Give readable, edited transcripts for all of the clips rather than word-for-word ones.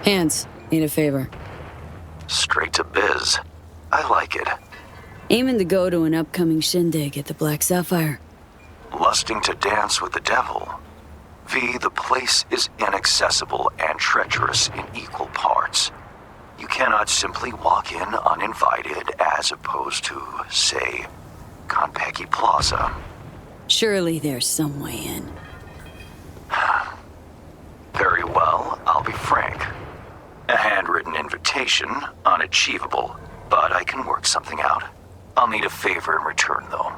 Hands, need a favor. Straight to biz. I like it. Aiming to go to an upcoming shindig at the Black Sapphire. Lusting to dance with the devil. V, the place is inaccessible and treacherous in equal parts. You cannot simply walk in uninvited as opposed to, say, Konpeki Plaza. Surely there's some way in. Very well, I'll be frank. A handwritten invitation, unachievable, but I can work something out. I'll need a favor in return, though.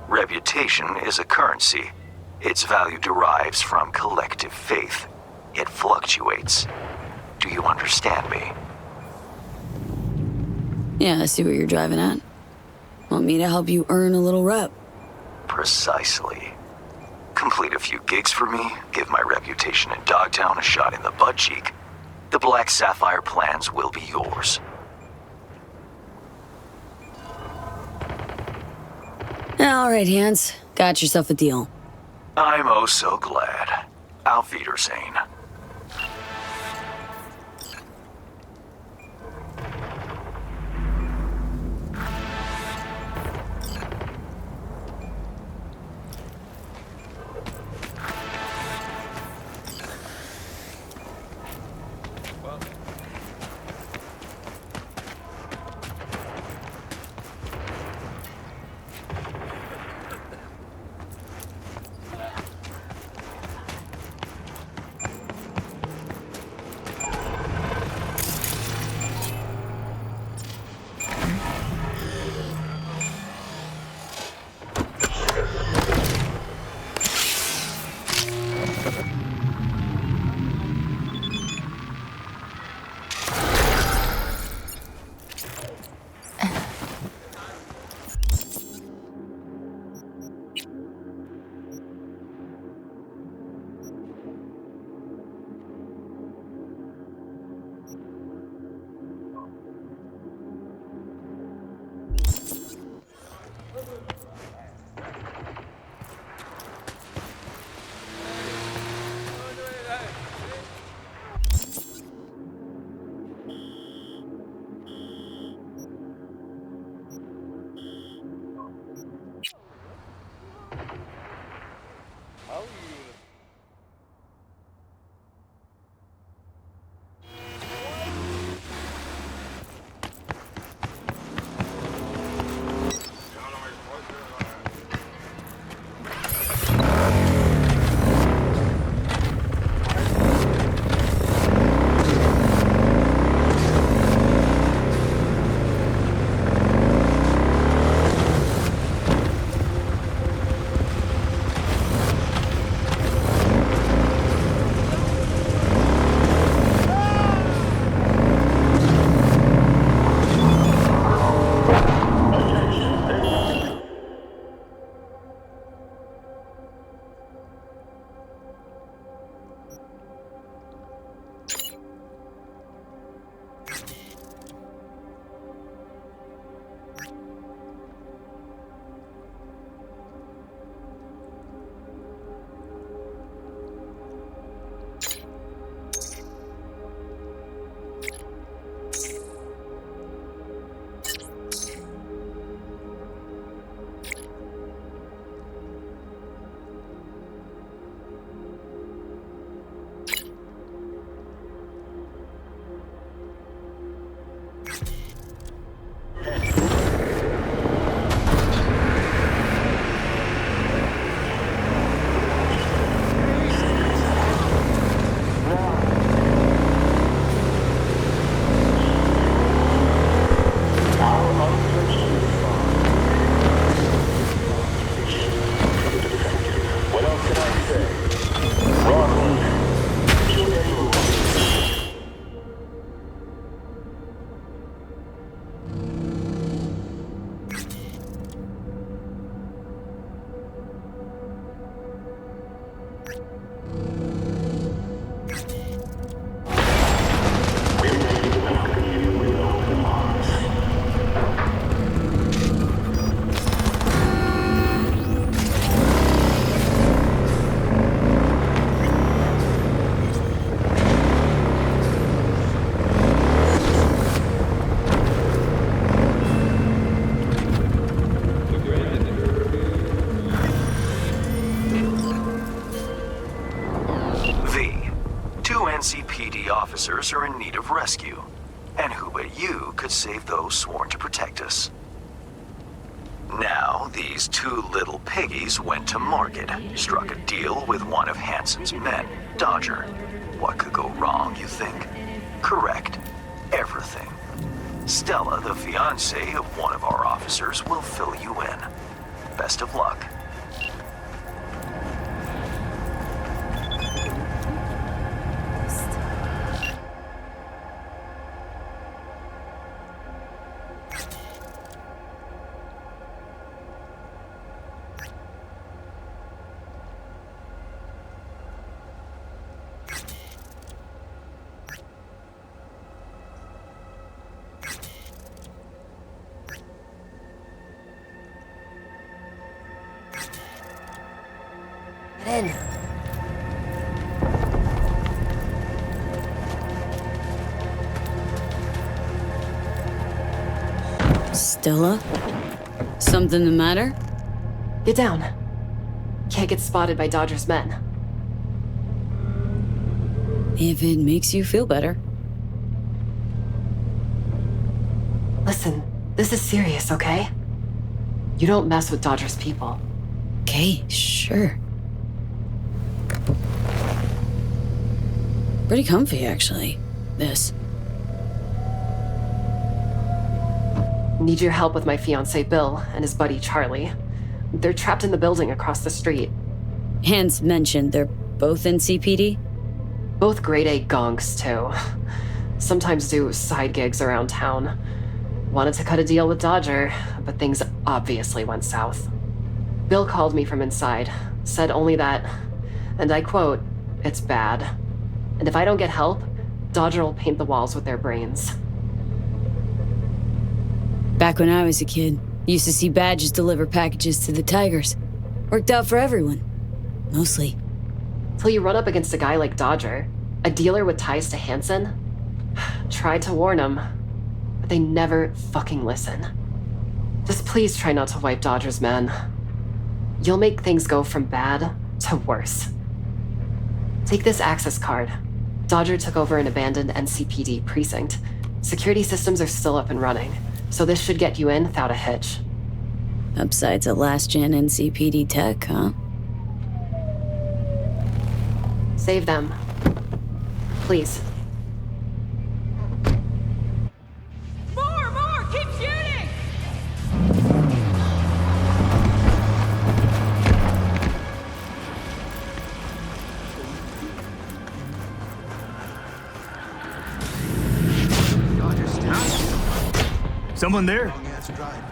Reputation is a currency. Its value derives from collective faith. It fluctuates. Do you understand me? Yeah, I see what you're driving at. Want me to help you earn a little rep? Precisely. Complete a few gigs for me, give my reputation in Dogtown a shot in the butt cheek. The Black Sapphire plans will be yours. All right, Hans. Got yourself a deal. I'm oh so glad. Auf Wiedersehen. in need of rescue. And who but you could save those sworn to protect us? Now, these two little piggies went to market, struck a deal with one of Hansen's men, Dodger. What could go wrong, you think? Correct. Everything. Stella, the fiancée of one of our officers, will fill you in. Best of luck. In. Stella? Something the matter? Get down. Can't get spotted by Dodger's men. If it makes you feel better. Listen, this is serious, okay? You don't mess with Dodger's people. Okay, sure. Pretty comfy, actually. This. Need your help with my fiancé Bill and his buddy Charlie. They're trapped in the building across the street. Hans mentioned they're both in CPD? Both grade A gonks, too. Sometimes do side gigs around town. Wanted to cut a deal with Dodger, but things obviously went south. Bill called me from inside, said only that, and I quote, "It's bad. And if I don't get help, Dodger will paint the walls with their brains." Back when I was a kid, used to see badges deliver packages to the Tigers. Worked out for everyone. Mostly. Till you run up against a guy like Dodger, a dealer with ties to Hansen. Tried to warn him, but they never fucking listen. Just please try not to wipe Dodger's men. You'll make things go from bad to worse. Take this access card. Dodger took over an abandoned NCPD precinct. Security systems are still up and running, so this should get you in without a hitch. Upsides of last-gen NCPD tech, huh? Save them. Please. More! Keep shooting! Someone there? Long-ass drive.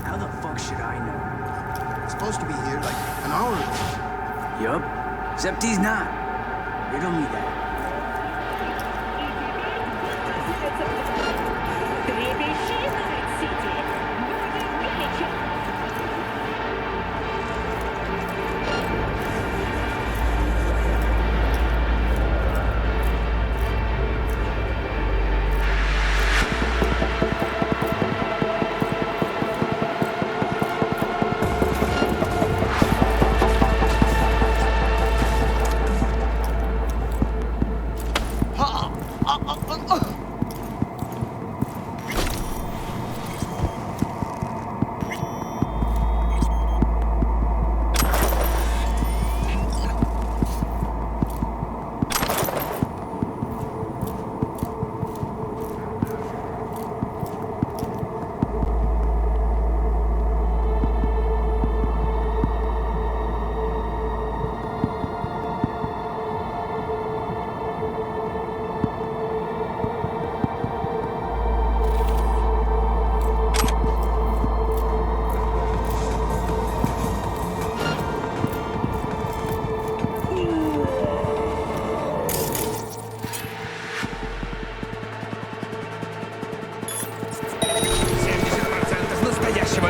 How the fuck should I know? It's supposed to be here like an hour ago. Yup. Except he's not. Riddle me that.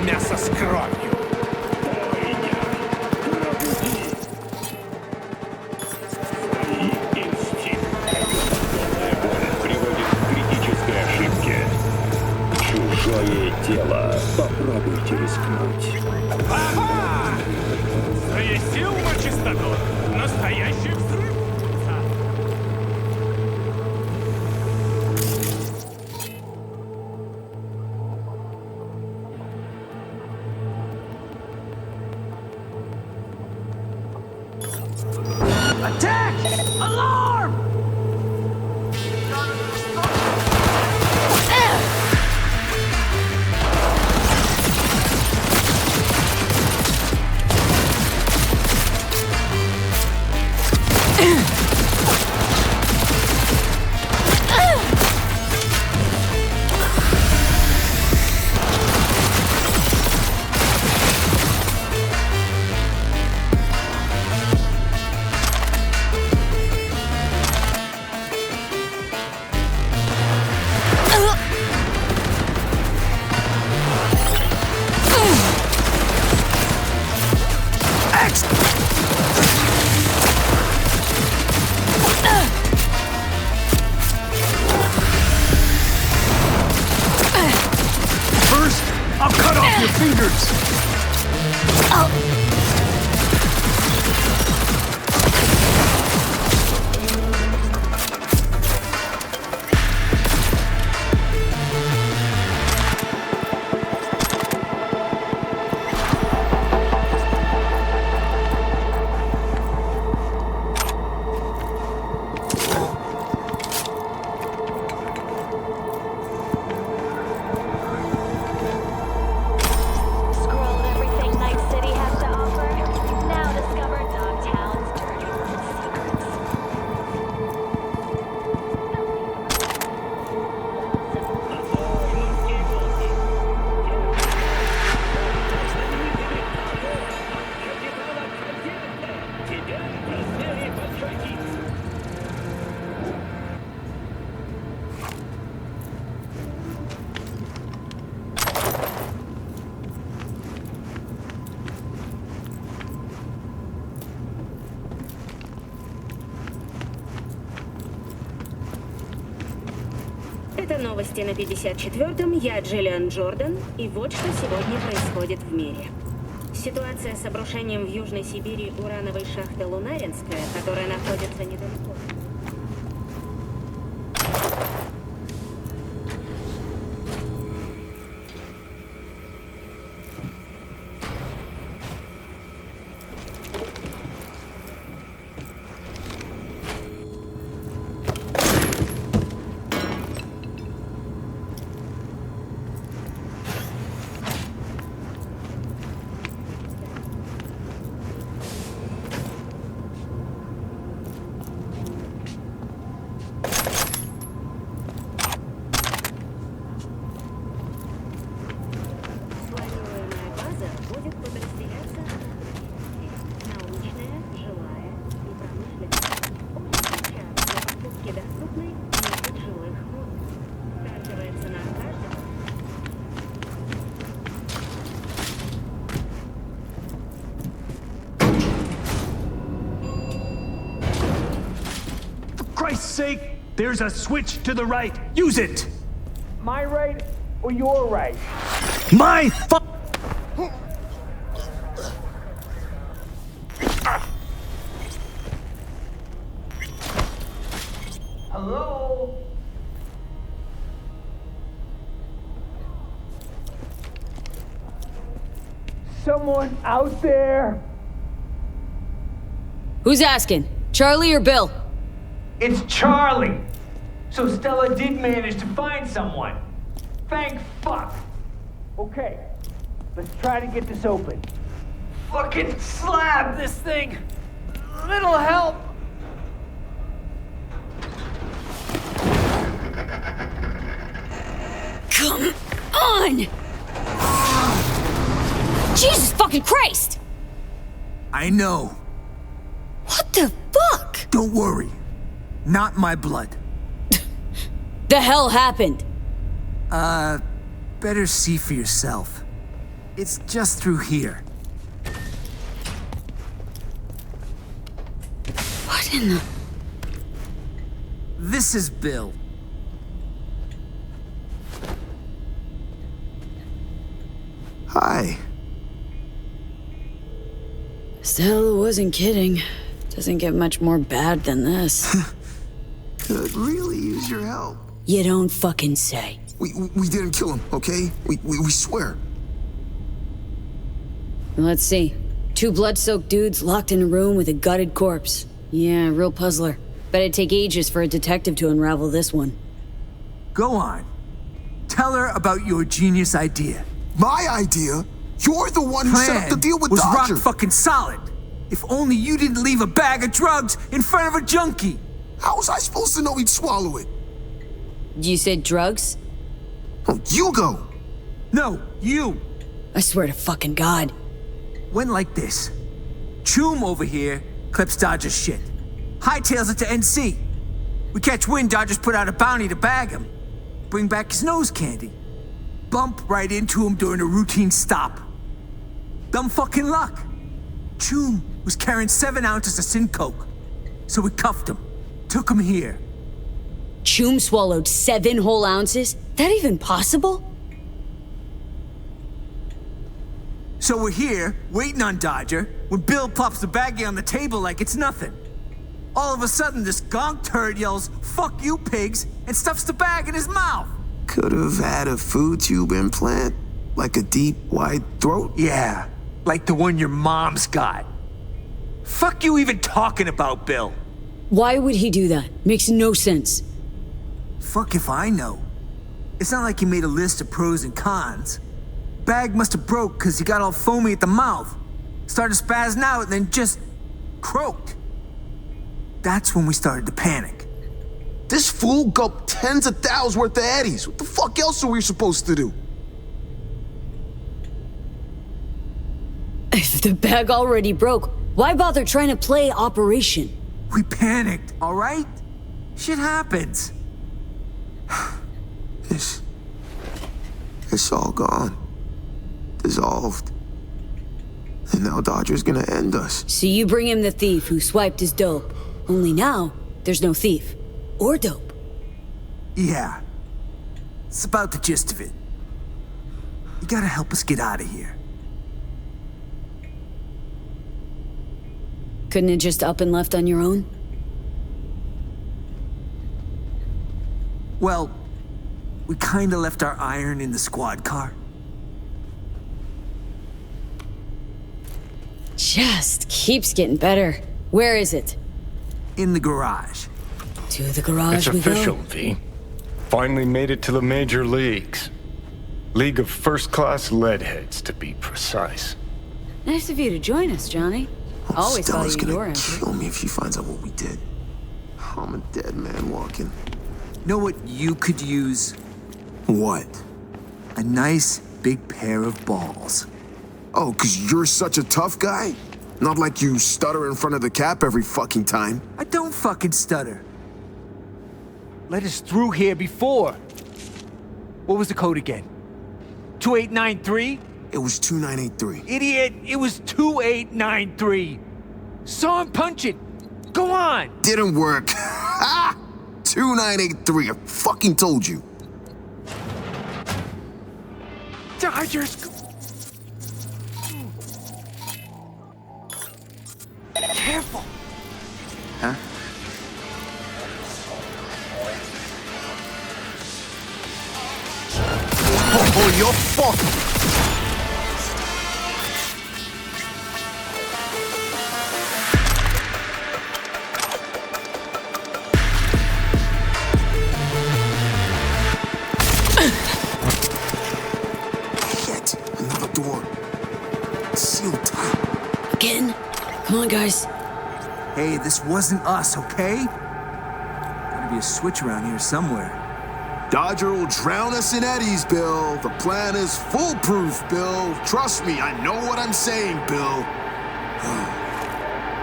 Мясо с кровью. Приводит к критической ошибке. Чужое тело. Попробуйте рискнуть. Ага! Завести умочистоту. Настоящий взрыв. off your fingers! Scrolled everything Night-City has to offer. Now discover Dogtown's dirty little secrets. Это новости на 54-м. Я Джиллиан Джордан. И вот что сегодня происходит в мире. Ситуация с обрушением в Южной Сибири урановой шахты Лунаринская, которая находится недалеко. Планируемая база будет подразделяться на научная, жилая и промышленная. Очень сейчас для покупки доступной 10 жилых мод. Стартовая цена каждого. For Christ's sake, there's a switch to the right. Use it! My right or your right? My Hello? Someone out there? Who's asking? Charlie or Bill? It's Charlie. So Stella did manage to find someone. Thank fuck. Okay, let's try to get this open. Fucking slab this thing. Little help. Come on! Jesus fucking Christ! I know. What the fuck? Don't worry. Not my blood. The hell happened? Better see for yourself. It's just through here. What in the... This is Bill. Hi. Stella wasn't kidding. Doesn't get much more bad than this. Could really use your help. You don't fucking say. We didn't kill him, okay? We swear. Let's see. 2 blood-soaked dudes locked in a room with a gutted corpse. Yeah, real puzzler. Bet it'd take ages for a detective to unravel this one. Go on. Tell her about your genius idea. My idea? You're the one who set up the deal with was Dodger. rock fucking solid. If only you didn't leave a bag of drugs in front of a junkie. How was I supposed to know he'd swallow it? You said drugs? Oh, you go. No, you. I swear to fucking God. Went like this. Choom over here clips Dodger's shit. Hightails it to NC. We catch wind Dodger's put out a bounty to bag him. Bring back his nose candy. Bump right into him during a routine stop. Dumb fucking luck. Choom was carrying 7 ounces of sin coke. So we cuffed him. Took him here. Choom swallowed 7 whole ounces? That even possible? So we're here, waiting on Dodger, when Bill plops the baggie on the table like it's nothing. All of a sudden, this gonk turd yells, "Fuck you, pigs," and stuffs the bag in his mouth. Could have had a food tube implant, like a deep, wide throat. Yeah, like the one your mom's got. Fuck you even talking about, Bill. Why would he do that? Makes no sense. Fuck if I know. It's not like he made a list of pros and cons. Bag must have broke because he got all foamy at the mouth. Started spazzing out and then just croaked. That's when we started to panic. This fool gulped tens of thousands worth of Eddies. What the fuck else are we supposed to do? If the bag already broke, why bother trying to play Operation? We panicked, all right? Shit happens. It's all gone. Dissolved. And now Dodger's gonna end us. So you bring him the thief who swiped his dope. Only now, there's no thief. Or dope. Yeah. It's about the gist of it. You gotta help us get out of here. Couldn't have just up and left on your own? Well, we kinda left our iron in the squad car. Just keeps getting better. Where is it? In the garage. To the garage It's we official, go. V. Finally made it to the major leagues. League of first-class leadheads, to be precise. Nice of you to join us, Johnny. Always Stella's value your gonna input. kill me if she finds out what we did. I'm a dead man walking. Know what you could use? What? A nice big pair of balls. Oh, 'cause you're such a tough guy? Not like you stutter in front of the cap every fucking time. I don't fucking stutter. Let us through here before. What was the code again? 2893? It was 2983. Idiot, it was 2893. Saw him punch it. Go on. Didn't work. Ha! 2983. I fucking told you. Dodgers. Careful. Huh? Oh, you're fucked. Shit. Another door. Sealed tight. Again? Come on, guys. Hey, this wasn't us, okay? Gotta be a switch around here somewhere. Dodger will drown us in eddies, Bill. The plan is foolproof, Bill. Trust me, I know what I'm saying, Bill.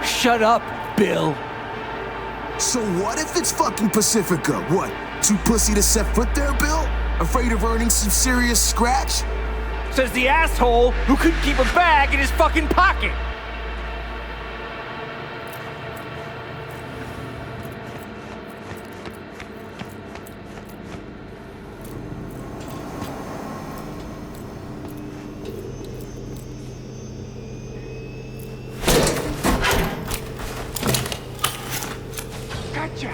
Shut up, Bill. So what if it's fucking Pacifica? What? Too pussy to set foot there, Bill? Afraid of earning some serious scratch? Says the asshole who couldn't keep a bag in his fucking pocket. Gotcha.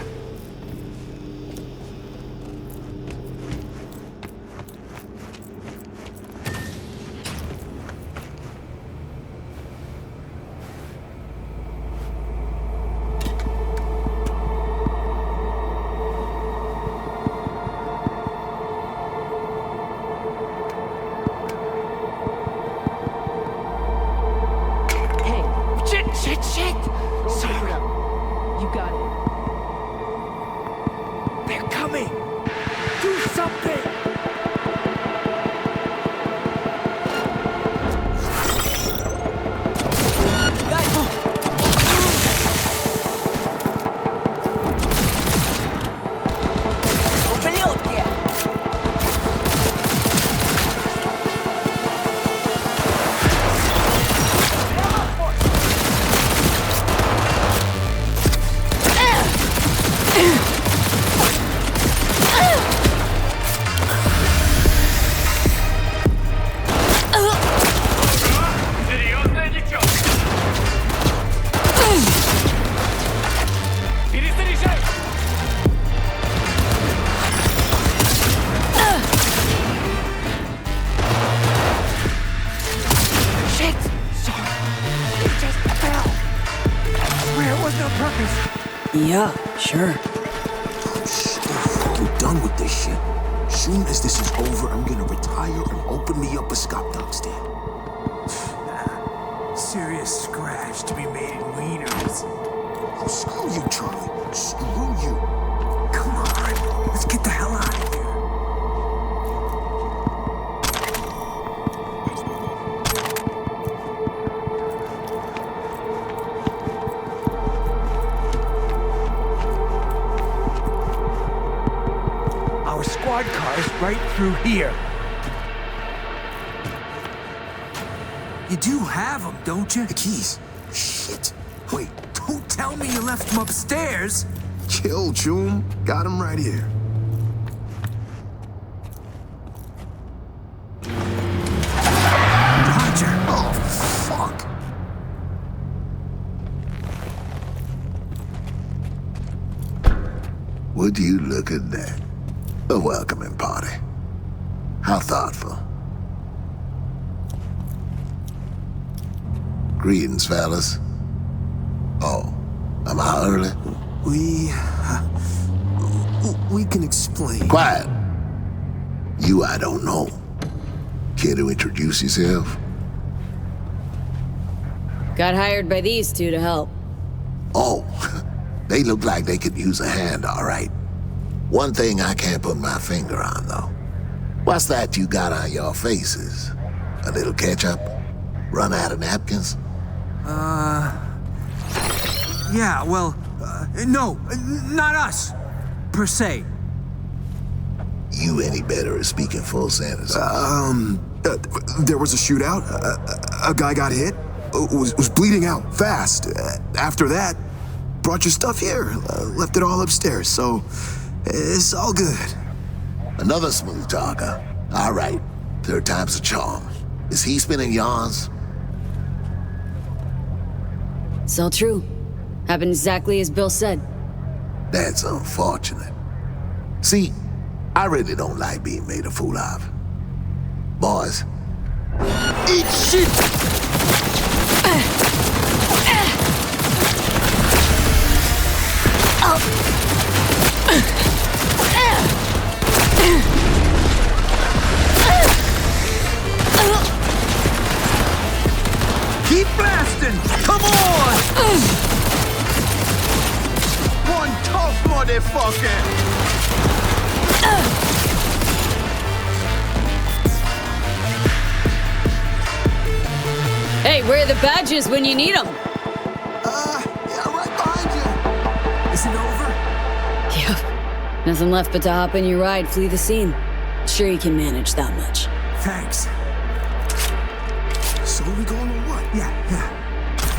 Yeah, sure. Oh, shit. I'm done with this shit. Soon as this is over, I'm gonna retire and open me up a Scott Dog stand. Serious scratch to be made in wieners. Oh, screw you, Charlie. Screw you. Come on, let's get the hell out of here. Our squad car is right through here. You do have them, don't you? The keys. Shit. Wait. Don't tell me you left them upstairs. Chill, Choom. Got him right here. Roger. Oh, fuck. Would you look at that? A welcoming party. How thoughtful. Greetings, fellas. Oh, am I early? We can explain. Quiet. You I don't know. Care to introduce yourself? Got hired by these two to help. Oh, they look like they could use a hand, all right. One thing I can't put my finger on, though. What's that you got on your faces? A little ketchup? Run out of napkins? Yeah, well, no, not us, per se. You any better at speaking full sentences? There was a shootout. A guy got hit. Was bleeding out fast. After that, brought your stuff here. Left it all upstairs, so it's all good. Another smooth talker. All right, third time's a charm. Is he spinning yarns? It's all true. Happened exactly as Bill said. That's unfortunate. See, I really don't like being made a fool of. Boys, eat shit! Keep blasting! Come on! One tough motherfucker! Hey, where are the badges when you need them? Yeah, right behind you. Is it over? Yep. Nothing left but to hop in your ride, flee the scene. Sure you can manage that much. Thanks. So we going or what? Yeah.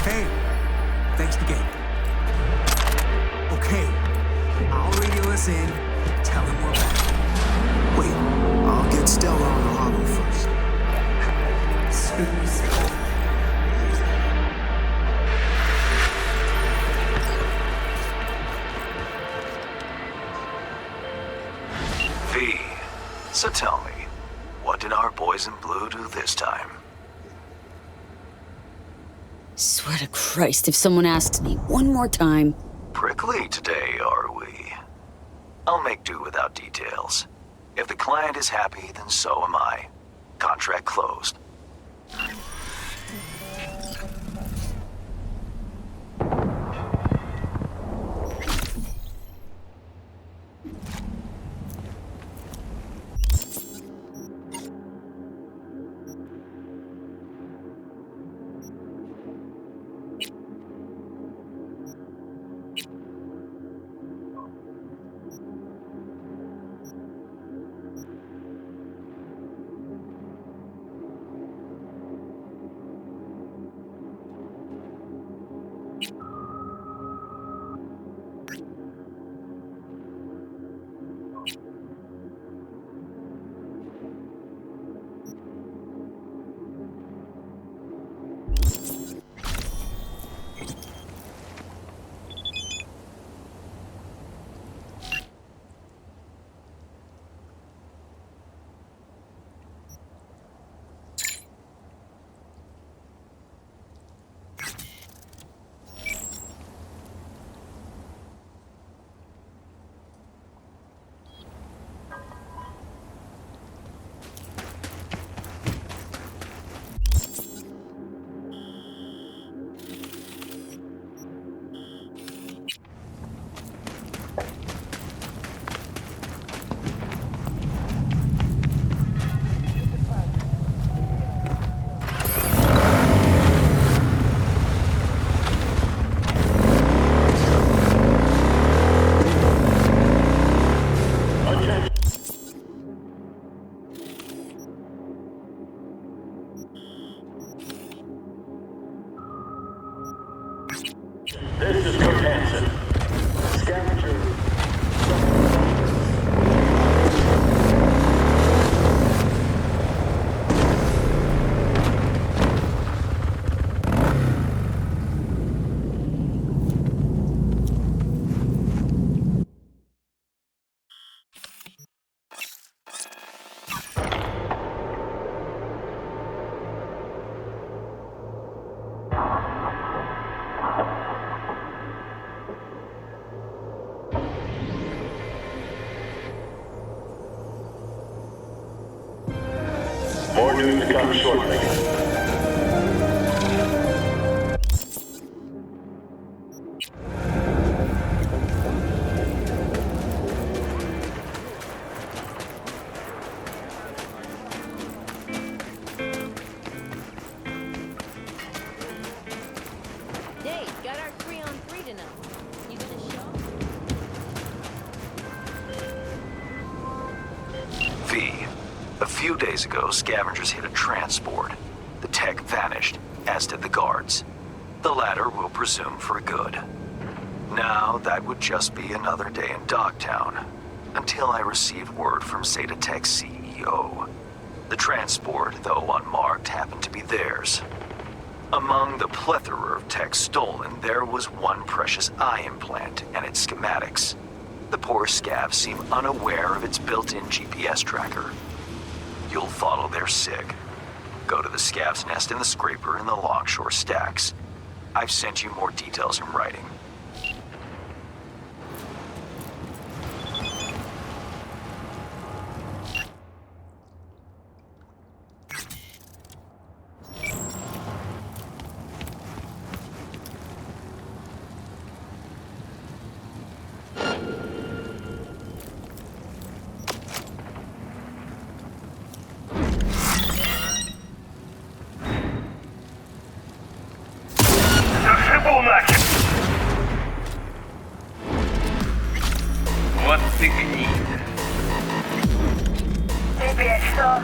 Hey, thanks again. Okay, I'll radio us in, tell him we're back. Wait, I'll get Stella on the hollow first. V, so tell me, what did our boys in blue do this time? Swear to Christ, if someone asks me one more time. Prickly today, are we? I'll make do without details. If the client is happy, then so am I. Contract closed. This is Kurt Hansen. Scavenger. More news to come shortly. Hey, got our 3-on-3 tonight. You gonna show? V. A few days ago, scavengers hit a transport. The tech vanished, as did the guards. The latter we'll presume for good. Now, that would just be another day in Dogtown, until I receive word from Zeta Tech's CEO. The transport, though unmarked, happened to be theirs. Among the plethora of tech stolen, there was one precious eye implant and its schematics. The poor scavs seem unaware of its built-in GPS tracker. You'll follow their sig. Go to the scav's nest in the scraper in the Longshore stacks. I've sent you more details in writing. Вот ты гнида. Теперь что?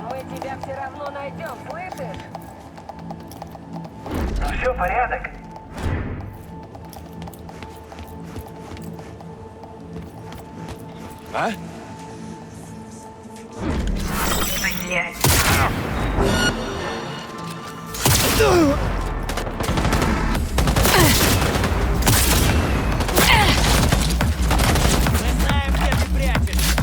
Мы тебя все равно найдем, слышишь? Все порядок. А? Блять. Мы знаем, где ты прячешься.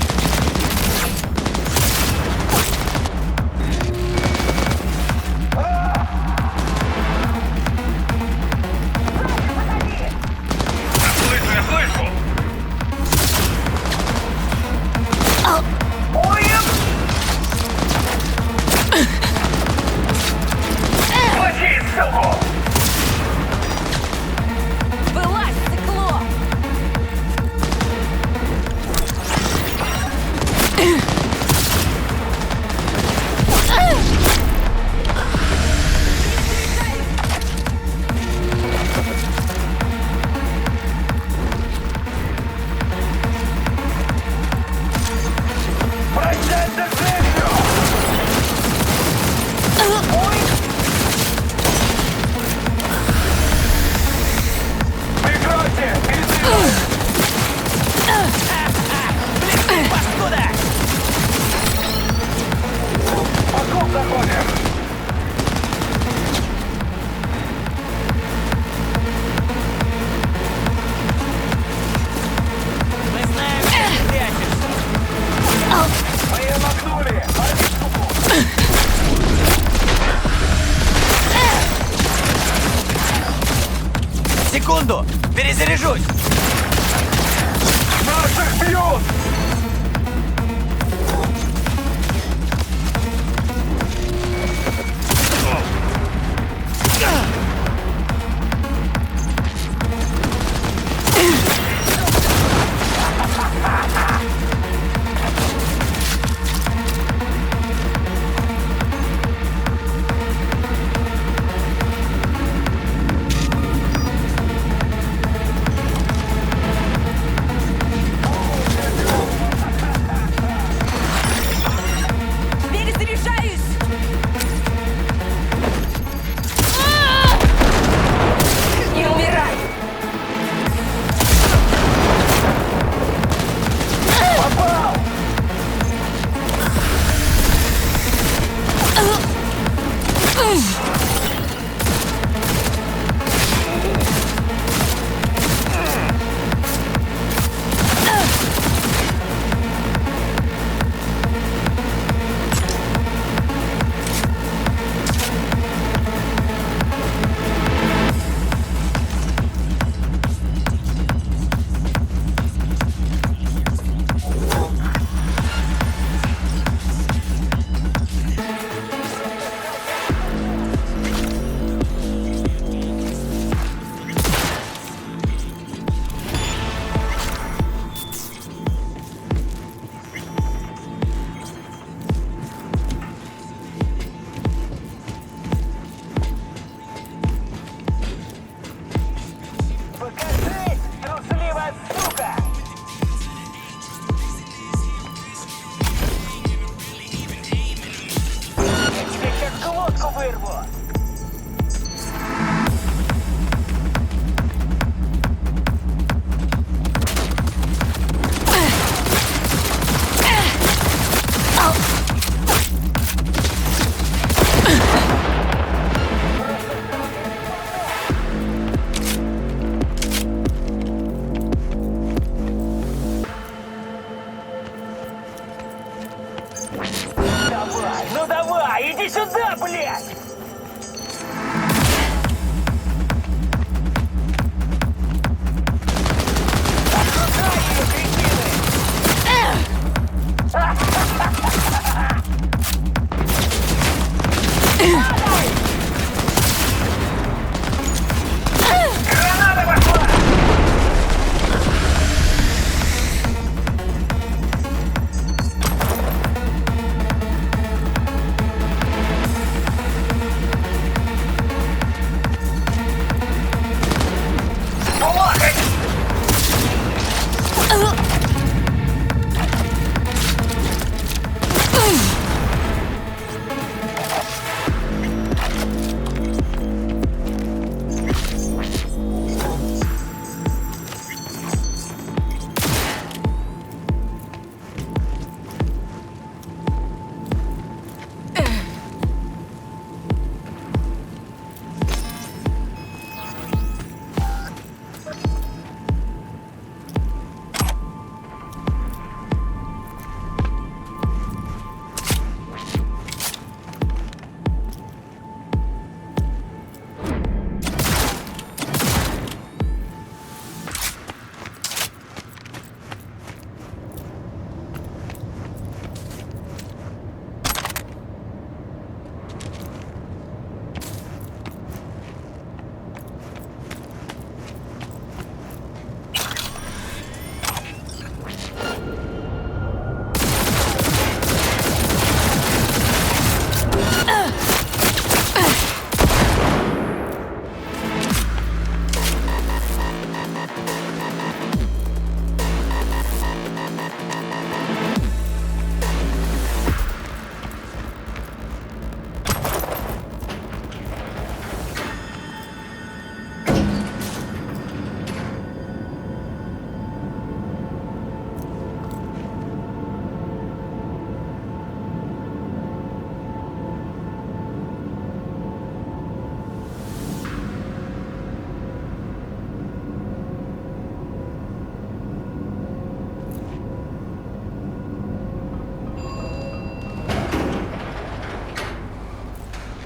Слышу, я слышу! вырву! Давай, ну давай, иди сюда, блядь!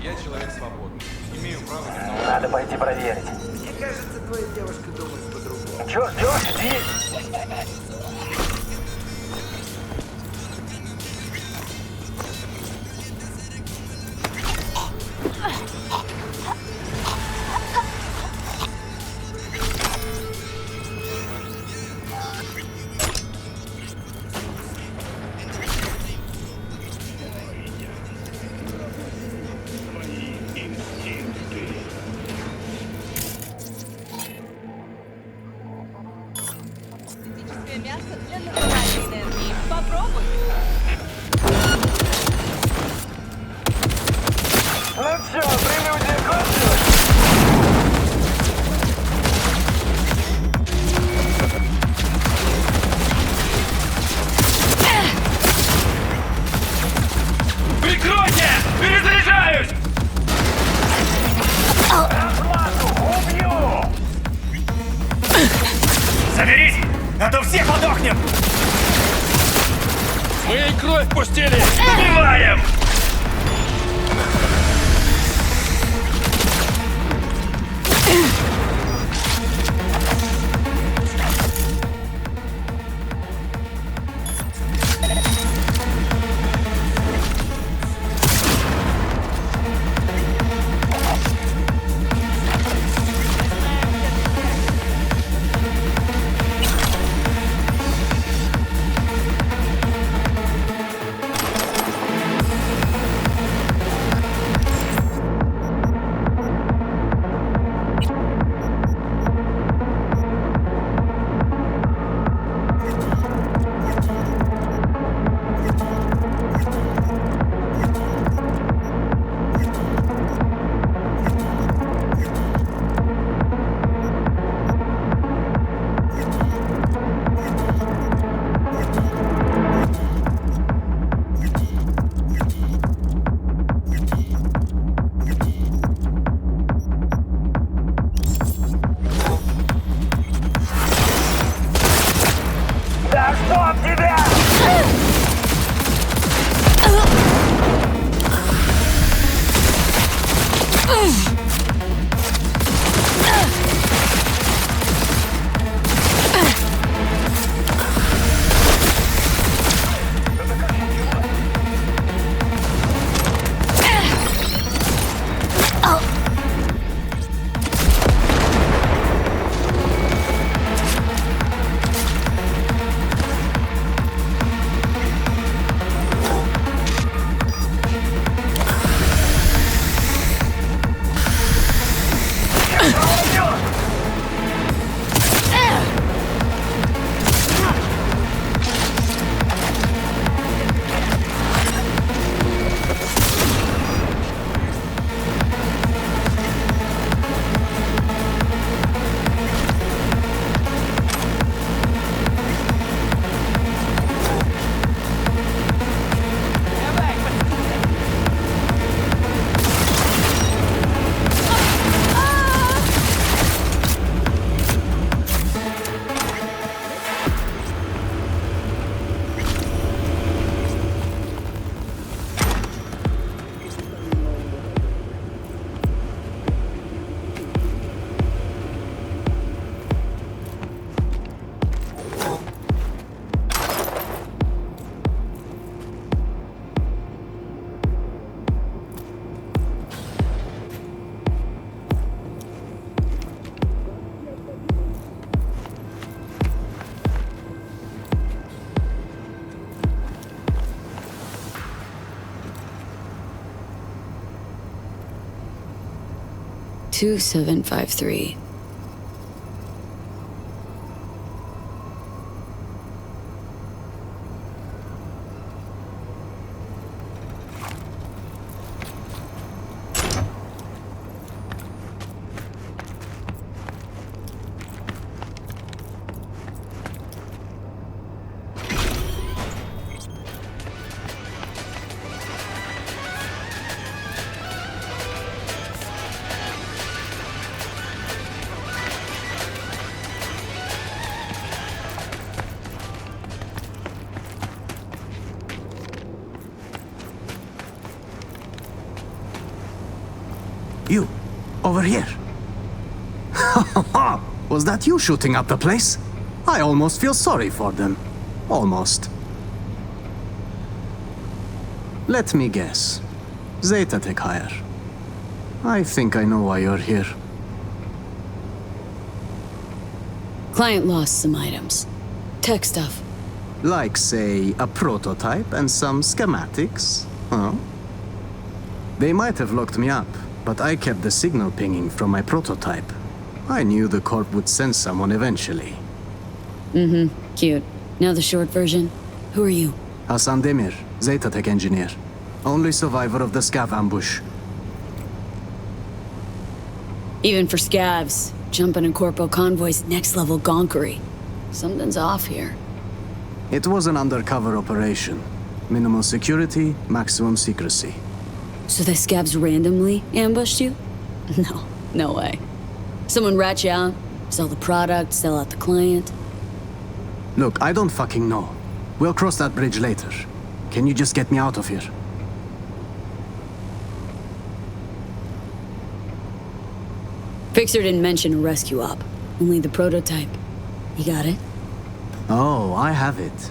Я человек свободный. Имею право немного... Надо пойти проверить. Мне кажется, твоя девушка думает по-другому. Чё ждёшь? Иди! Мясо для натуральной энергии. Попробуй. Ну чё, прелюдия кончилась? Прикройте! Перезаряжаюсь! Размазу! Убью! Соберись, а то все подохнем! Мы ей кровь пустили! Убиваем! 2753. You, over here. Was that you shooting up the place? I almost feel sorry for them. Almost. Let me guess. Zeta Tech hire. I think I know why you're here. Client lost some items. Tech stuff. Like, say, a prototype and some schematics, huh? They might have locked me up, but I kept the signal pinging from my prototype. I knew the Corp would send someone eventually. Mm-hmm. Cute. Now the short version. Who are you? Hassan Demir, Zeta Tech engineer. Only survivor of the Scav ambush. Even for scavs, jumping in Corpo convoys next level gonkery. Something's off here. It was an undercover operation. Minimal security, maximum secrecy. So the scavs randomly ambushed you? No way. Someone rat you out, sell the product, sell out the client. Look, I don't fucking know. We'll cross that bridge later. Can you just get me out of here? Fixer didn't mention a rescue op, only the prototype. You got it? Oh, I have it.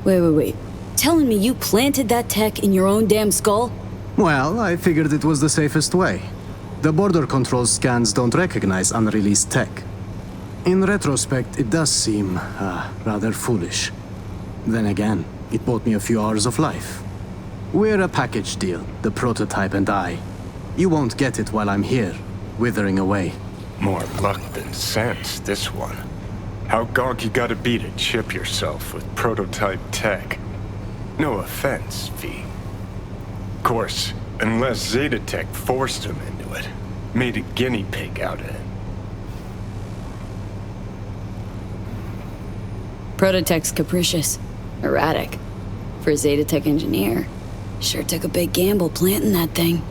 Wait. Telling me you planted that tech in your own damn skull? Well, I figured it was the safest way. The border control scans don't recognize unreleased tech. In retrospect, it does seem, rather foolish. Then again, it bought me a few hours of life. We're a package deal, the prototype and I. You won't get it while I'm here, withering away. More luck than sense, this one. How gonk you gotta be to chip yourself with prototype tech? No offense, V. Of course, unless Zeta Tech forced him into it. Made a guinea pig out of it. Prototech's capricious. Erratic. For a Zeta Tech engineer, sure took a big gamble planting that thing.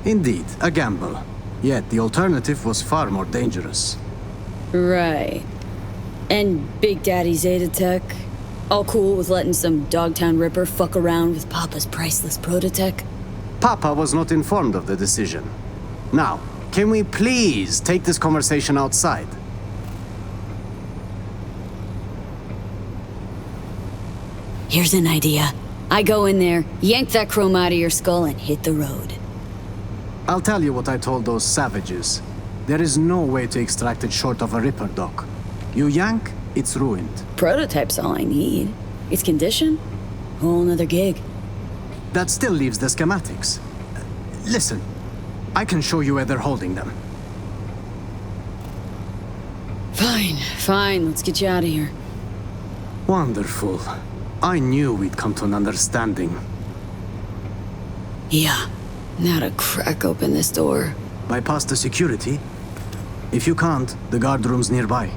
Indeed, a gamble. Yet the alternative was far more dangerous. Right. And Big Daddy Zeta Tech, all cool with letting some Dogtown Ripper fuck around with Papa's priceless prototech? Papa was not informed of the decision. Now, can we please take this conversation outside? Here's an idea. I go in there, yank that chrome out of your skull, and hit the road. I'll tell you what I told those savages. There is no way to extract it short of a Ripper, Doc. You yank, it's ruined. Prototype's all I need. Its condition? Whole nother gig. That still leaves the schematics. Listen, I can show you where they're holding them. Fine, let's get you out of here. Wonderful. I knew we'd come to an understanding. Yeah, now to crack open this door. Bypass the security? If you can't, the guard room's nearby.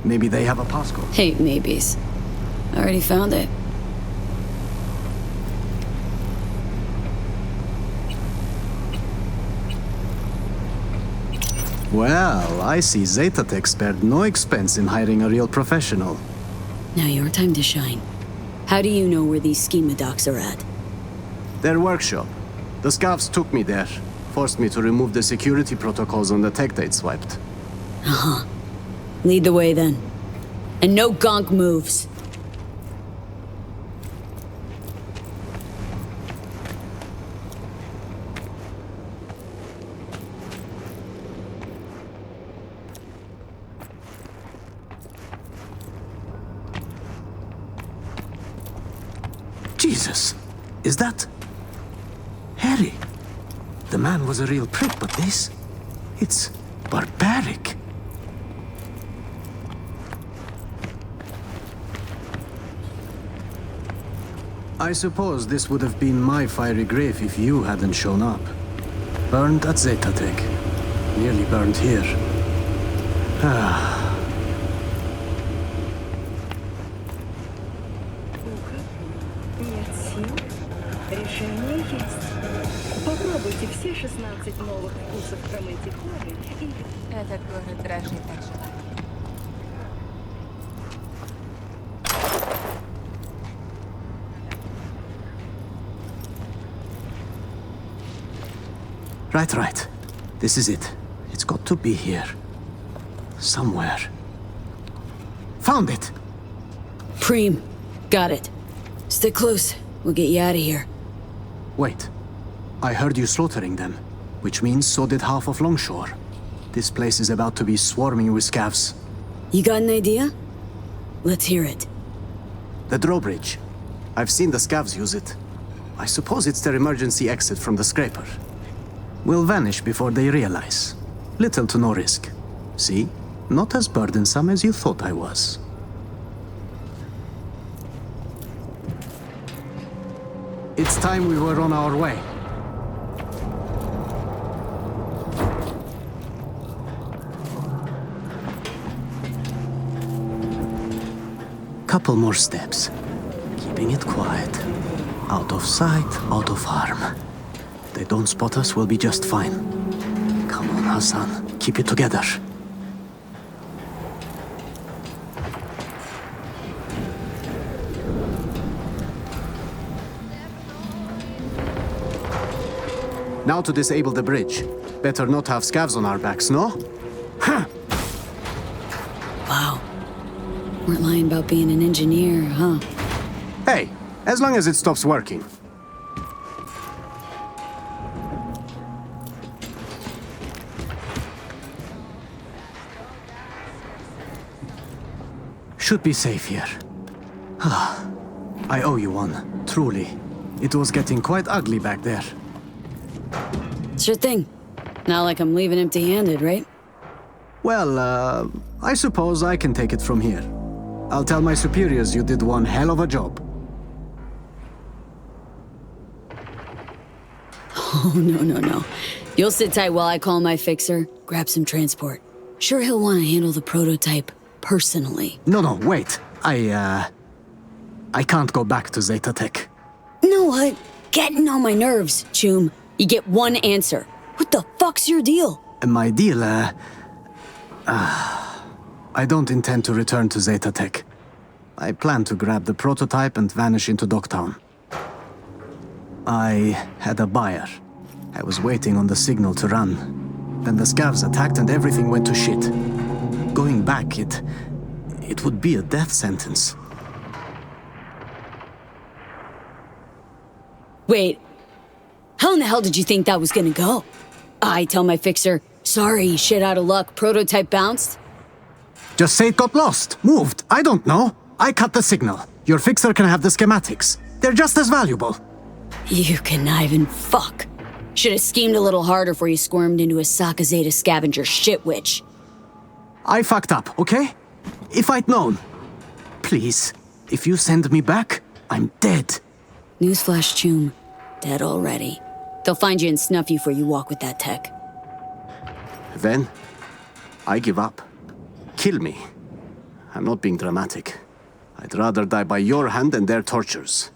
Maybe they have a passcode. Hate maybes. Already found it. Well, I see Zeta Tech spared no expense in hiring a real professional. Now your time to shine. How do you know where these schema docs are at? Their workshop. The Scavs took me there. Forced me to remove the security protocols on the tech they'd swiped. Uh-huh. Lead the way then. And no gonk moves. Jesus! Is that... Harry? The man was a real prick, but this... It's barbaric. I suppose this would have been my fiery grave if you hadn't shown up. Burned at Zetatech. Nearly burned here. Нет сил. Решение есть. Попробуйте все 16 новых вкусов романтиколи и... Этот город дрожит от желания. Right. This is it. It's got to be here. Somewhere. Found it! Preem. Got it. Stick close. We'll get you out of here. Wait. I heard you slaughtering them, which means so did half of Longshore. This place is about to be swarming with scavs. You got an idea? Let's hear it. The drawbridge. I've seen the scavs use it. I suppose it's their emergency exit from the scraper. We'll vanish before they realize. Little to no risk. See? Not as burdensome as you thought I was. It's time we were on our way. Couple more steps. Keeping it quiet. Out of sight, out of harm. They don't spot us, we'll be just fine. Come on, Hassan. Keep it together. Now to disable the bridge. Better not have scavs on our backs, no? Wow. Weren't lying about being an engineer, huh? Hey, as long as it stops working. Should be safe here. I owe you one, truly. It was getting quite ugly back there. Sure thing. Not like I'm leaving empty-handed, right? Well, I suppose I can take it from here. I'll tell my superiors you did one hell of a job. Oh, no. You'll sit tight while I call my fixer, grab some transport. Sure he'll want to handle the prototype personally. No, wait. I can't go back to Zetatech. You know what? Getting on my nerves, Choom. You get one answer. What the fuck's your deal? My deal, I don't intend to return to Zetatech. I plan to grab the prototype and vanish into Dogtown. I had a buyer. I was waiting on the signal to run. Then the scavs attacked and everything went to shit. Going back, it would be a death sentence. Wait. How in the hell did you think that was gonna go? I tell my fixer, sorry, shit out of luck, prototype bounced? Just say it got lost, moved, I don't know. I cut the signal. Your fixer can have the schematics. They're just as valuable. You conniving fuck. Should have schemed a little harder before you squirmed into a Saka Zeta scavenger shit witch. I fucked up, okay? If I'd known. Please, if you send me back, I'm dead. Newsflash, Choom. Dead already. They'll find you and snuff you before you walk with that tech. Then, I give up. Kill me. I'm not being dramatic. I'd rather die by your hand than their tortures.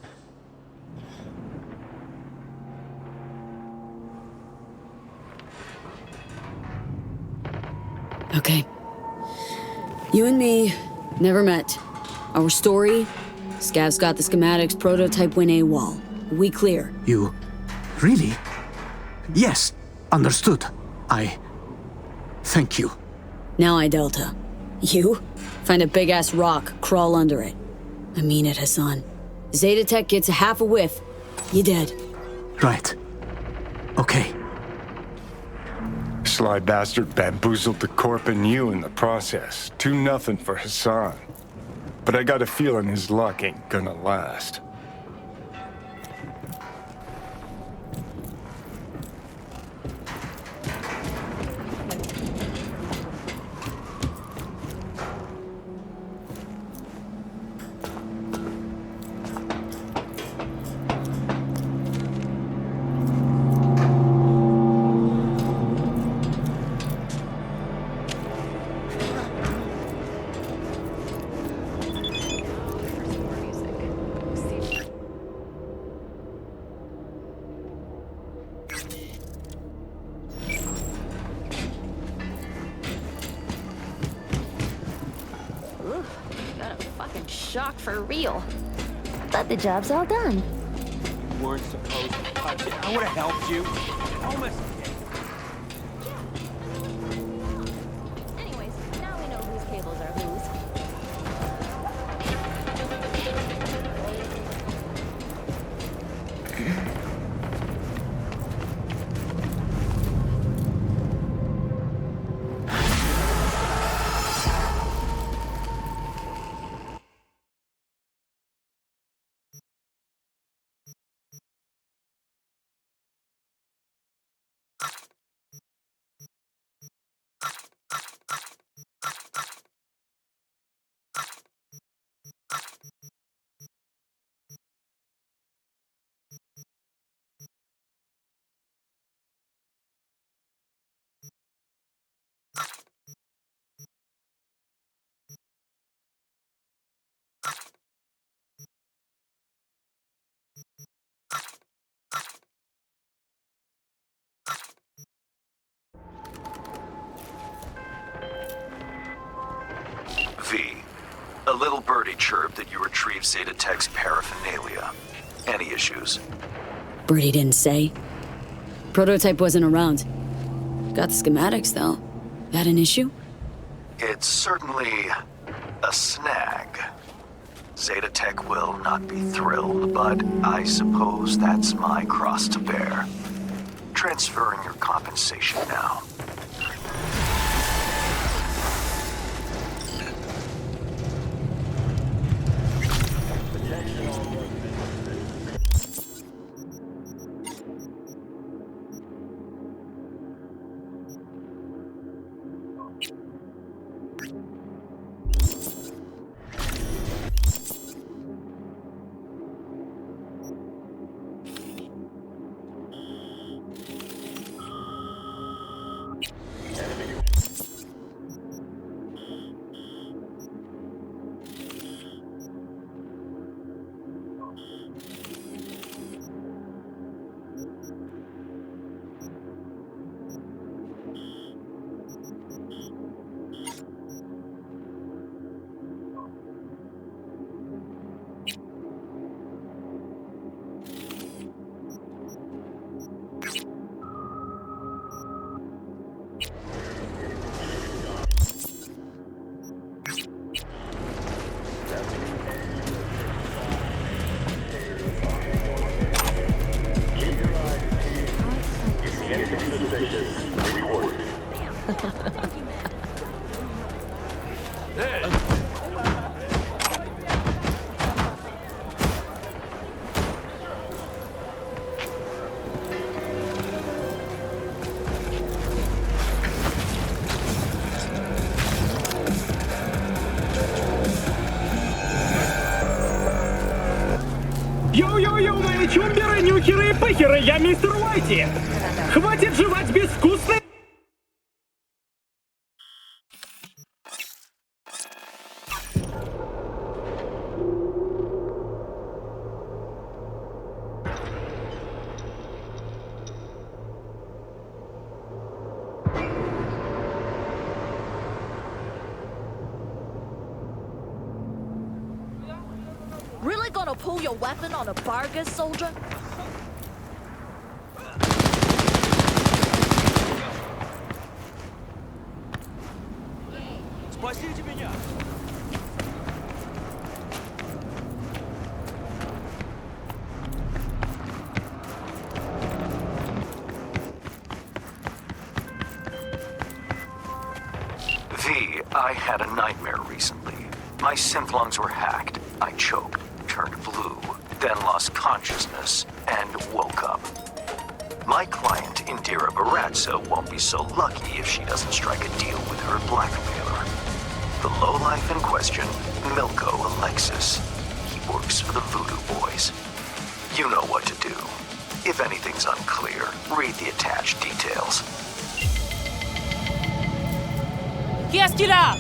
Okay. You and me never met. Our story, Scav's got the schematics, prototype went AWOL. We clear. You... really? Yes, understood. Thank you. Now I Delta. You? Find a big-ass rock, crawl under it. I mean it, Hassan. Zetatech gets a half a whiff, you dead. Right. Okay. Sly bastard bamboozled the corp and you in the process. 2-0 for Hassan. But I got a feeling his luck ain't gonna last. shock for real. But the job's all done. You weren't supposed to touch it. I would have helped you. Almost. Anyways, now we know whose cables are whose. V, a little birdie chirped that you retrieved Zeta Tech's paraphernalia. Any issues? Birdie didn't say. Prototype wasn't around. Got the schematics, though. That an issue? It's certainly a snag. Zeta Tech will not be thrilled, but I suppose that's my cross to bear. Transferring your compensation now. Йоу-йоу-йоу, мои чумберы, нюхеры и пыхеры, я мистер Уайти! Хватит жевать безвкусные... Really gonna pull your weapon on a bargain, soldier? Спасите меня! V, I had a nightmare recently. My synth lungs were hacked. I choked, turned blue, then lost consciousness, and woke up. My client, Indira Baratza, won't be so lucky if she doesn't strike a deal with her blackmailer. The lowlife in question, Milko Alexis. He works for the Voodoo Boys. You know what to do. If anything's unclear, read the attached details. Qu'est-ce qu'il a?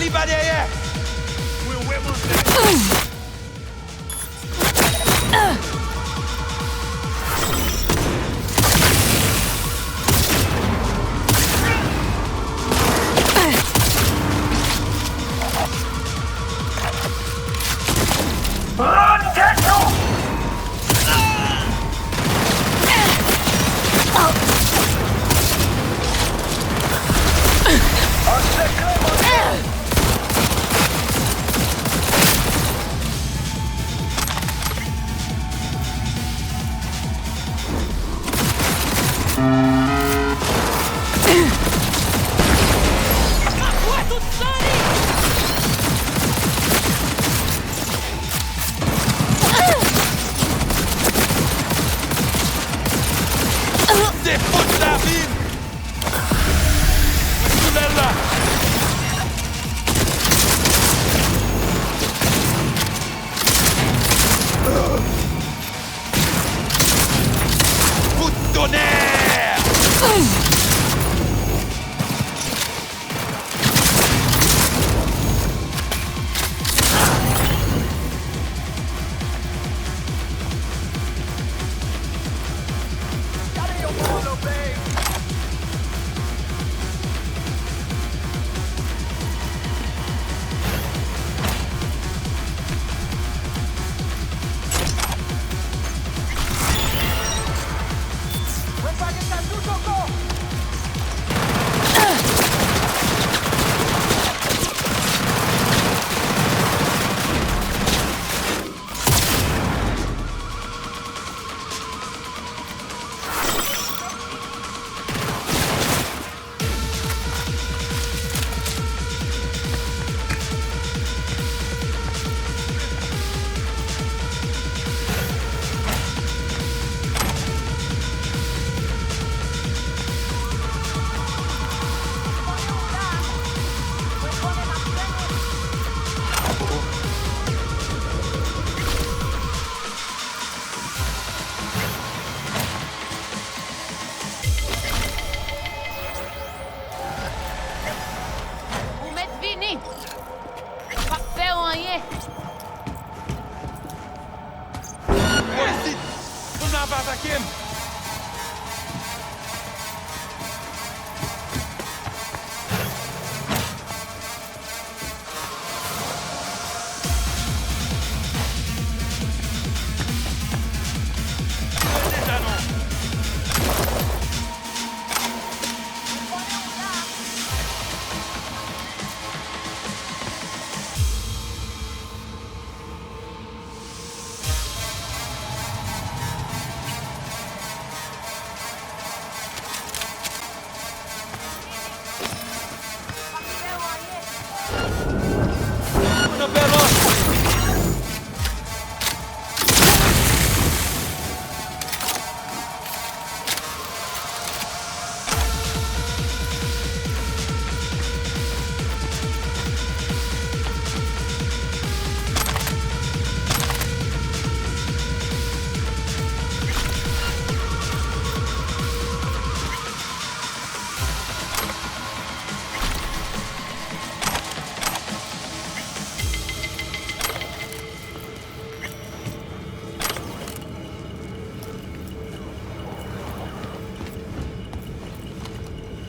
Lui va derrière.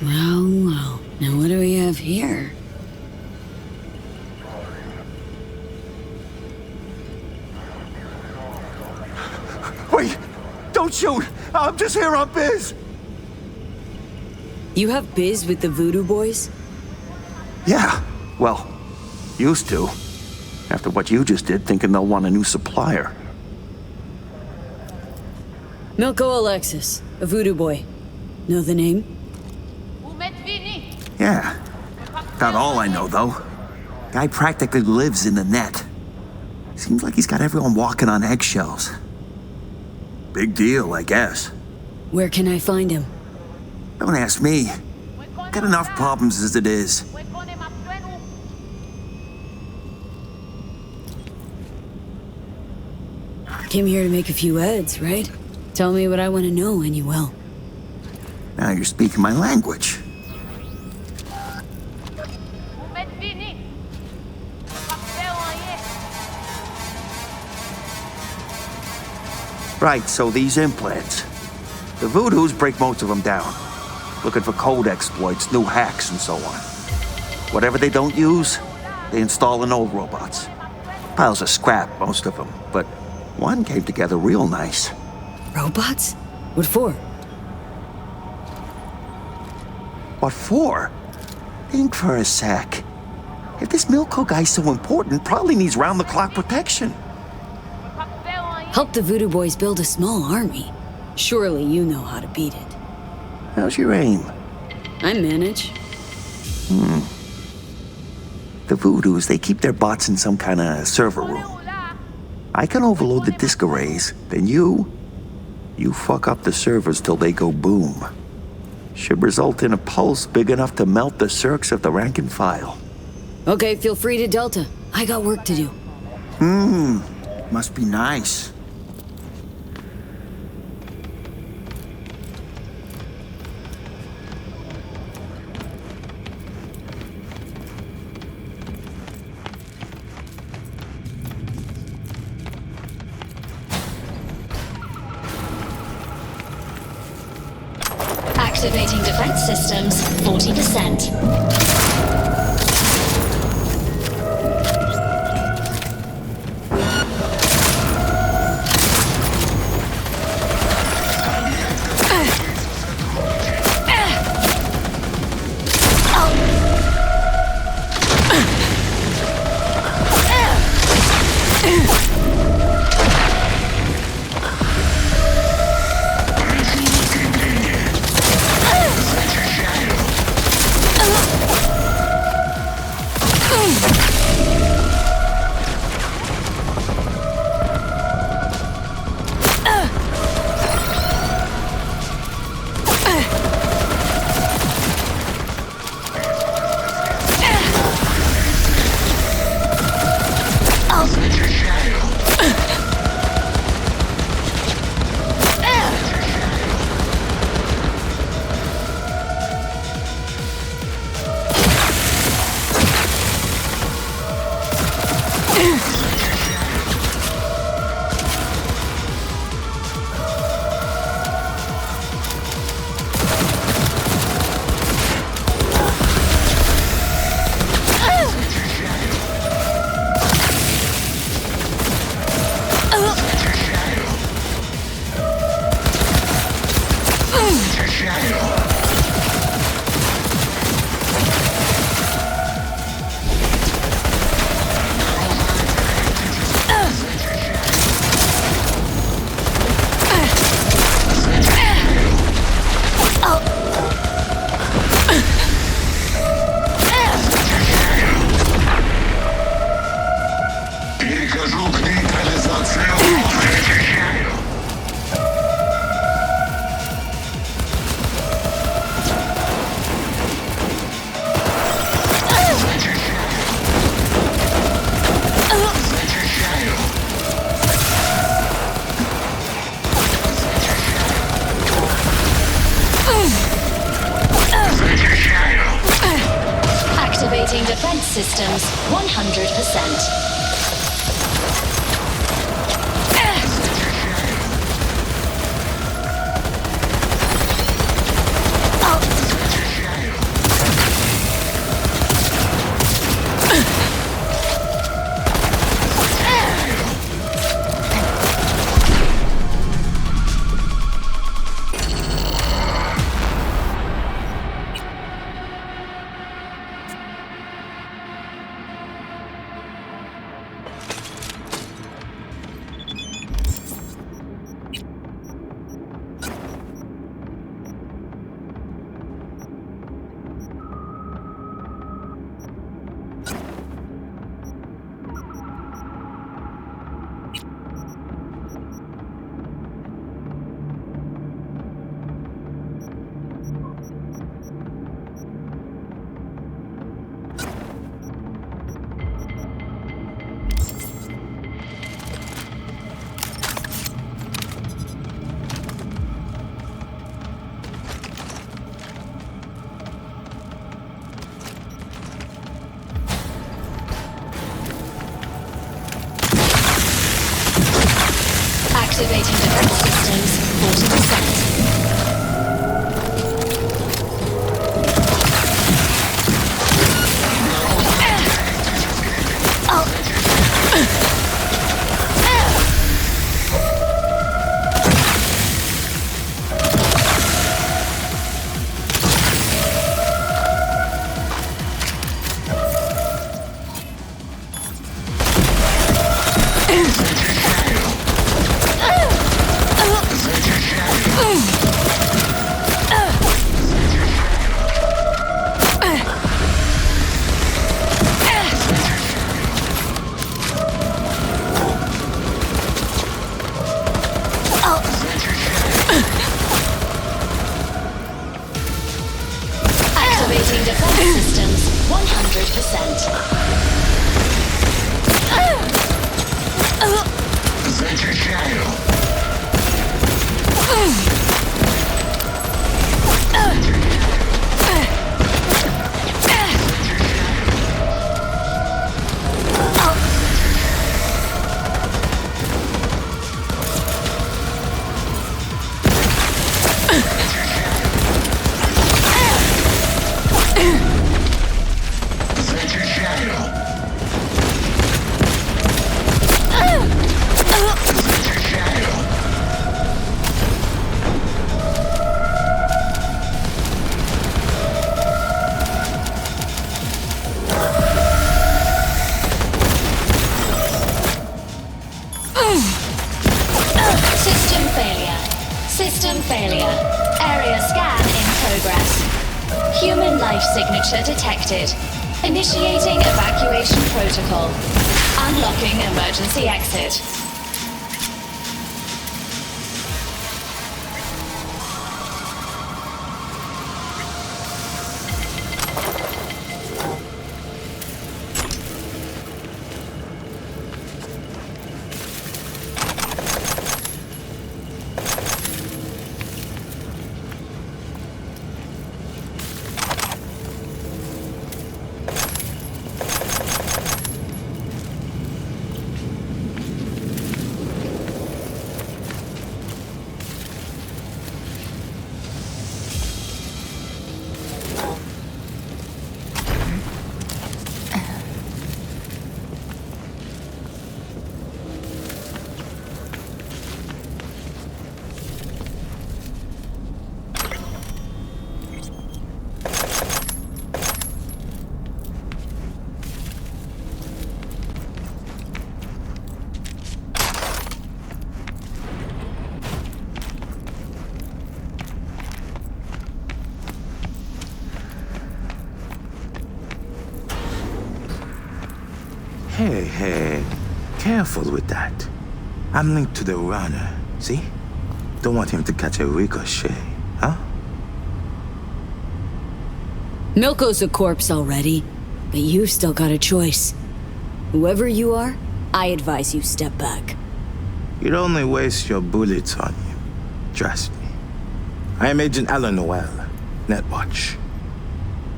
Well. Now what do we have here? Wait! Don't shoot! I'm just here on biz! You have biz with the Voodoo Boys? Yeah. Well, used to. After what you just did, thinking they'll want a new supplier. Milko Alexis, a Voodoo Boy. Know the name? Yeah. About all I know, though. Guy practically lives in the net. Seems like he's got everyone walking on eggshells. Big deal, I guess. Where can I find him? Don't ask me. Got enough problems as it is. Came here to make a few ads, right? Tell me what I want to know and you will. Now you're speaking my language. Right, so these implants. The voodoos break most of them down. Looking for code exploits, new hacks, and so on. Whatever they don't use, they install in old robots. Piles of scrap, most of them, but one came together real nice. Robots? What for? What for? Think for a sec. If this Milko guy's so important, probably needs round-the-clock protection. Help the voodoo boys build a small army. Surely you know how to beat it. How's your aim? I manage. The voodoos, they keep their bots in some kind of server room. I can overload the disk arrays, then you fuck up the servers till they go boom. Should result in a pulse big enough to melt the circs of the rank and file. Okay, feel free to Delta. I got work to do. Must be nice. Activating defense systems, 40%. Activating defense systems, 100%. Activating defense systems, 40%. Activating defense systems, 100%. System failure. Area scan in progress. Human life signature detected. Initiating evacuation protocol. Unlocking emergency exit. Hey, careful with that. I'm linked to the runner, see? Don't want him to catch a ricochet, huh? Milko's a corpse already, but you've still got a choice. Whoever you are, I advise you step back. You'd only waste your bullets on you. Trust me. I am Agent Alan Noel, Netwatch.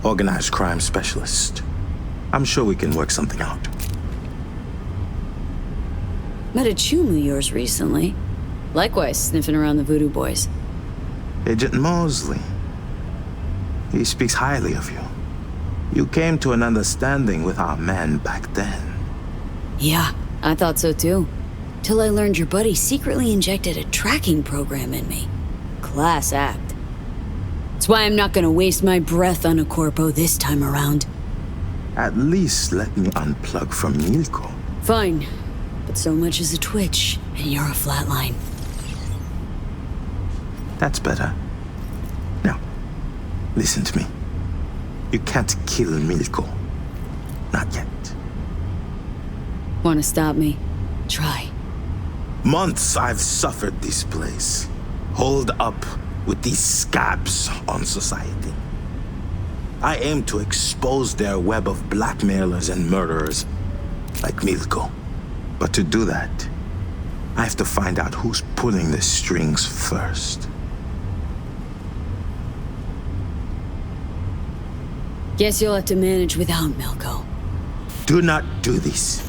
Organized crime specialist. I'm sure we can work something out. Met a chum of yours recently. Likewise, sniffing around the Voodoo Boys. Agent Mosley. He speaks highly of you. You came to an understanding with our men back then. Yeah, I thought so too. Till I learned your buddy secretly injected a tracking program in me. Class act. That's why I'm not gonna waste my breath on a corpo this time around. At least let me unplug from Milko. Fine. But so much as a twitch, and you're a flatline. That's better. Now, listen to me. You can't kill Milko. Not yet. Wanna stop me? Try. Months I've suffered this place. Holed up with these scabs on society. I aim to expose their web of blackmailers and murderers like Milko. But to do that, I have to find out who's pulling the strings first. Guess you'll have to manage without Milko. Do not do this.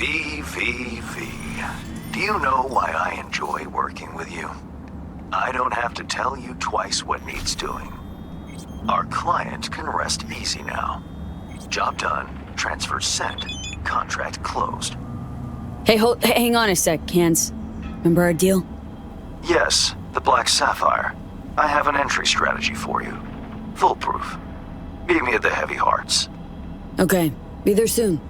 V. Do you know why I enjoy working with you? I don't have to tell you twice what needs doing. Our client can rest easy now. Job done, transfer sent, contract closed. Hey, hang on a sec, Hans. Remember our deal? Yes, the Black Sapphire. I have an entry strategy for you. Foolproof. Meet me at the Heavy Hearts. Okay, be there soon.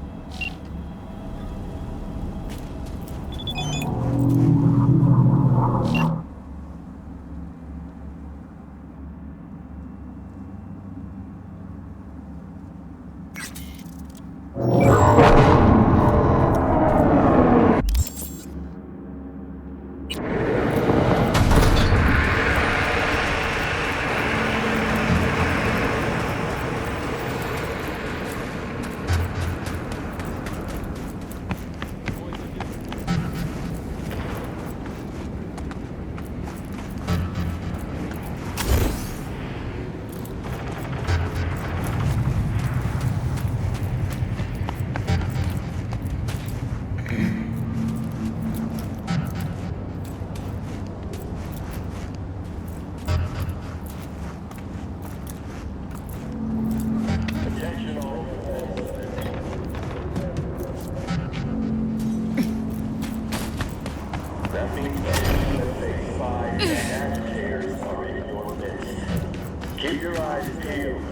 Keep your eyes peeled.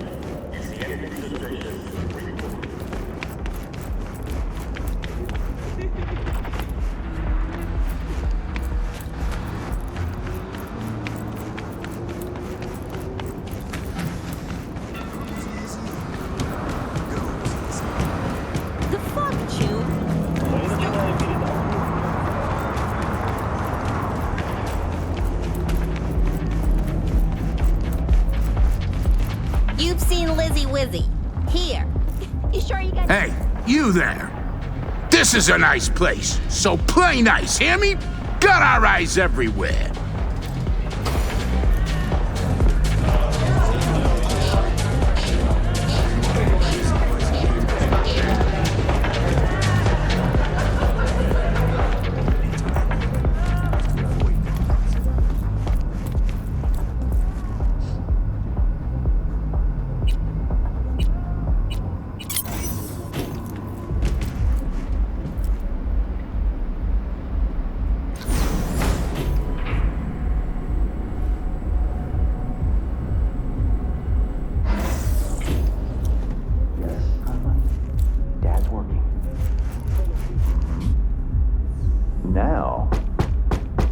You see anything suspicious? The fuck, Chew? You've seen Lizzie Wizzy. Here. You sure you got... Hey, you there. This is a nice place, so play nice, hear me? Got our eyes everywhere. Now,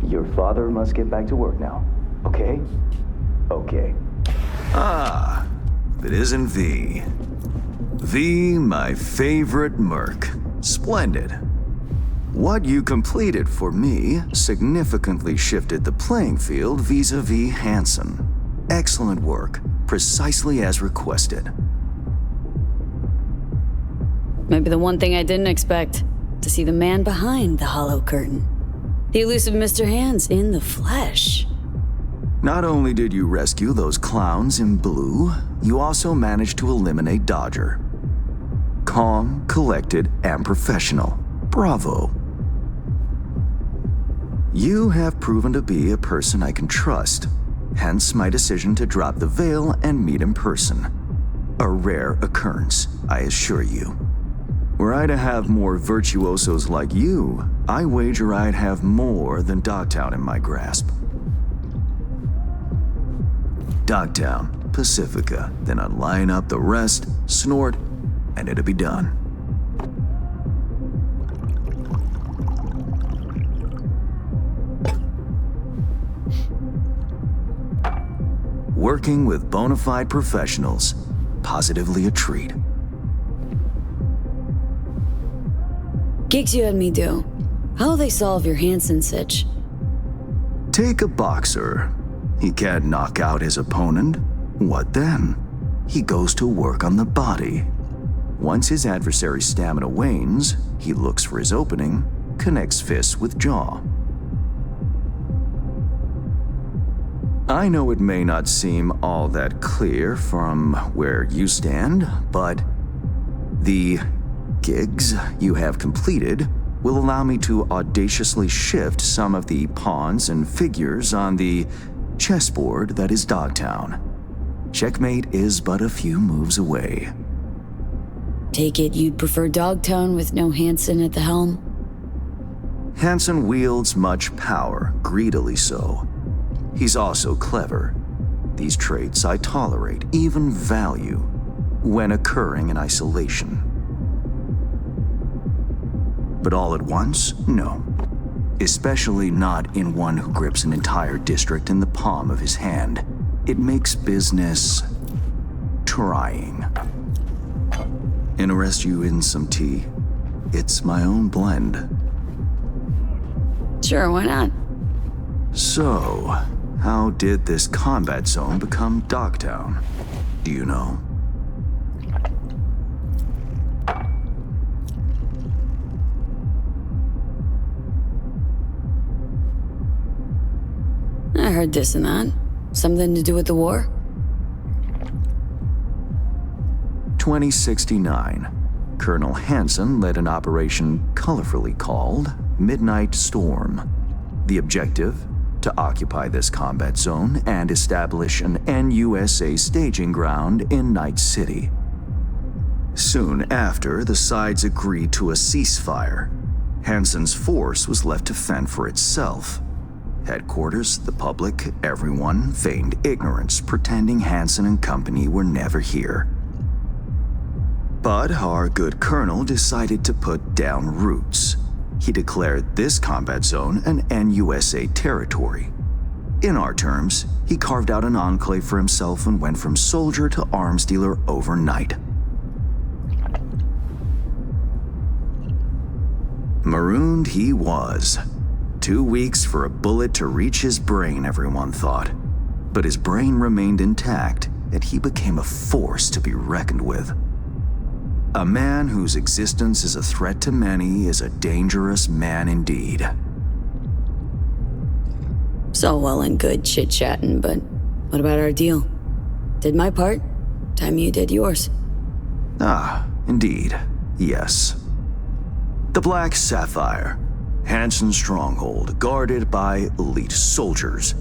your father must get back to work now, okay? Okay. Ah, if it isn't V. V, my favorite merc. Splendid. What you completed for me significantly shifted the playing field vis-a-vis Hansen. Excellent work, precisely as requested. Maybe the one thing I didn't expect. To see the man behind the hollow curtain. The elusive Mr. Hands in the flesh. Not only did you rescue those clowns in blue, you also managed to eliminate Dodger. Calm, collected, and professional. Bravo. You have proven to be a person I can trust, hence my decision to drop the veil and meet in person. A rare occurrence, I assure you. Were I to have more virtuosos like you, I wager I'd have more than Dogtown in my grasp. Dogtown, Pacifica, then I'd line up the rest, snort, and it'd be done. Working with bona fide professionals, positively a treat. Gigs you had me do. How'll they solve your Hansen sitch? Take a boxer. He can't knock out his opponent. What then? He goes to work on the body. Once his adversary's stamina wanes, he looks for his opening, connects fists with jaw. I know it may not seem all that clear from where you stand, but the gigs you have completed will allow me to audaciously shift some of the pawns and figures on the chessboard that is Dogtown. Checkmate is but a few moves away. Take it you'd prefer Dogtown with no Hansen at the helm? Hansen wields much power, greedily so. He's also clever. These traits I tolerate, even value, when occurring in isolation. But all at once? No. Especially not in one who grips an entire district in the palm of his hand. It makes business trying. Interest you in some tea? It's my own blend. Sure, why not? So, how did this combat zone become Dogtown? Do you know? I heard this and that. Something to do with the war? 2069. Colonel Hansen led an operation colorfully called Midnight Storm. The objective? To occupy this combat zone and establish an NUSA staging ground in Night-City. Soon after, the sides agreed to a ceasefire. Hansen's force was left to fend for itself. Headquarters, the public, everyone feigned ignorance, pretending Hansen and company were never here. But our good colonel decided to put down roots. He declared this combat zone an NUSA territory. In our terms, he carved out an enclave for himself and went from soldier to arms dealer overnight. Marooned he was. 2 weeks for a bullet to reach his brain, everyone thought. But his brain remained intact, and he became a force to be reckoned with. A man whose existence is a threat to many is a dangerous man indeed. It's all well and good chit-chatting, but what about our deal? Did my part, time you did yours. Ah, indeed, yes. The Black Sapphire, Hansen's stronghold, guarded by elite soldiers.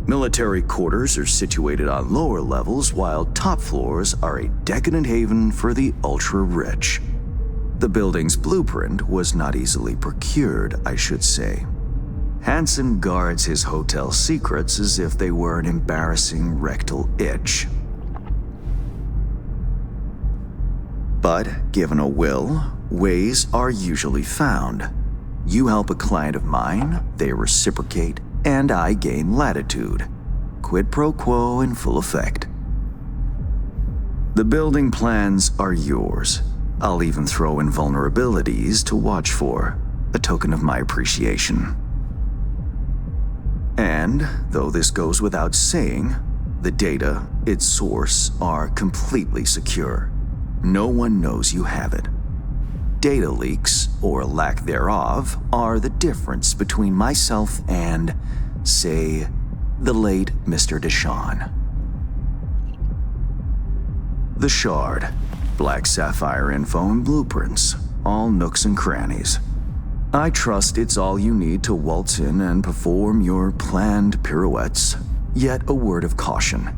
Military quarters are situated on lower levels, while top floors are a decadent haven for the ultra-rich. The building's blueprint was not easily procured, I should say. Hansen guards his hotel secrets as if they were an embarrassing rectal itch. But given a will, ways are usually found. You help a client of mine, they reciprocate, and I gain latitude. Quid pro quo in full effect. The building plans are yours. I'll even throw in vulnerabilities to watch for, a token of my appreciation. And, though this goes without saying, the data, its source, are completely secure. No one knows you have it. Data leaks, or lack thereof, are the difference between myself and, say, the late Mr. Deshawn. The Shard, Black Sapphire info and blueprints, all nooks and crannies. I trust it's all you need to waltz in and perform your planned pirouettes, yet a word of caution.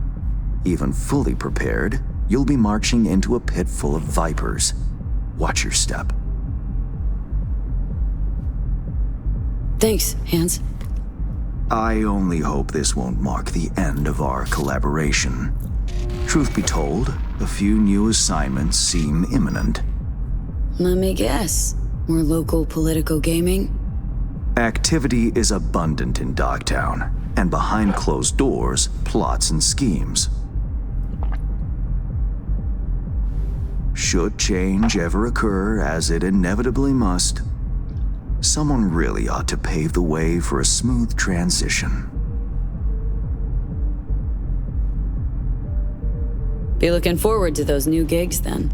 Even fully prepared, you'll be marching into a pit full of vipers. Watch your step. Thanks, Hans. I only hope this won't mark the end of our collaboration. Truth be told, a few new assignments seem imminent. Let me guess. More local political gaming? Activity is abundant in Dogtown, and behind closed doors, plots and schemes. Should change ever occur, as it inevitably must, someone really ought to pave the way for a smooth transition. Be looking forward to those new gigs then.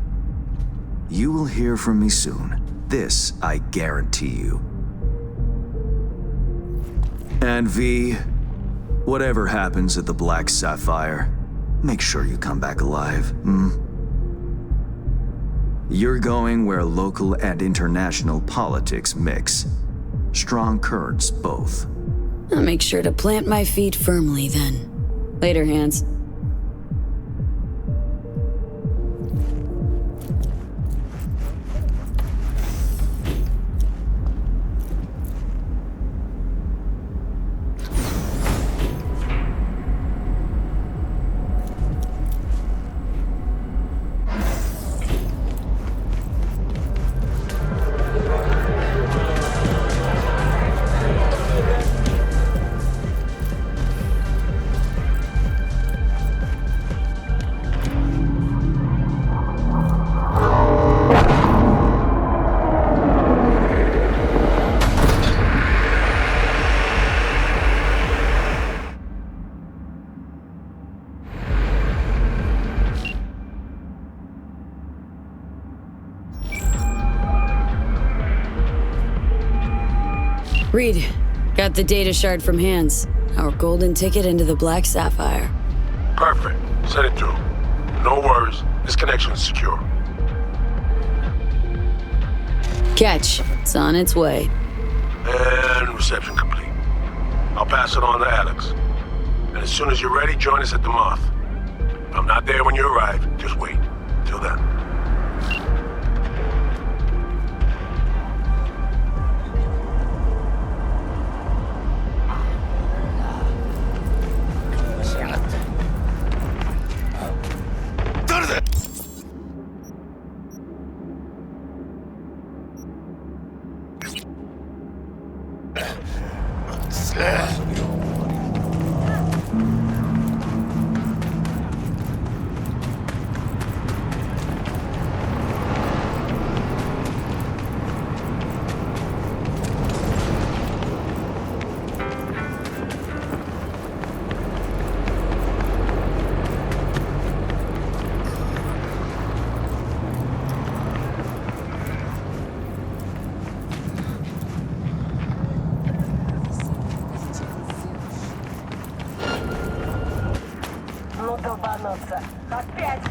You will hear from me soon. This I guarantee you. And V, whatever happens at the Black Sapphire, make sure you come back alive, You're going where local and international politics mix. Strong currents, both. I'll make sure to plant my feet firmly then. Later, Hans. Reed, got the data shard from Hans. Our golden ticket into the Black Sapphire. Perfect. Send it through. No worries. This connection is secure. Catch. It's on its way. And reception complete. I'll pass it on to Alex. And as soon as you're ready, join us at the Moth. If I'm not there when you arrive, just wait. Till then. Опять!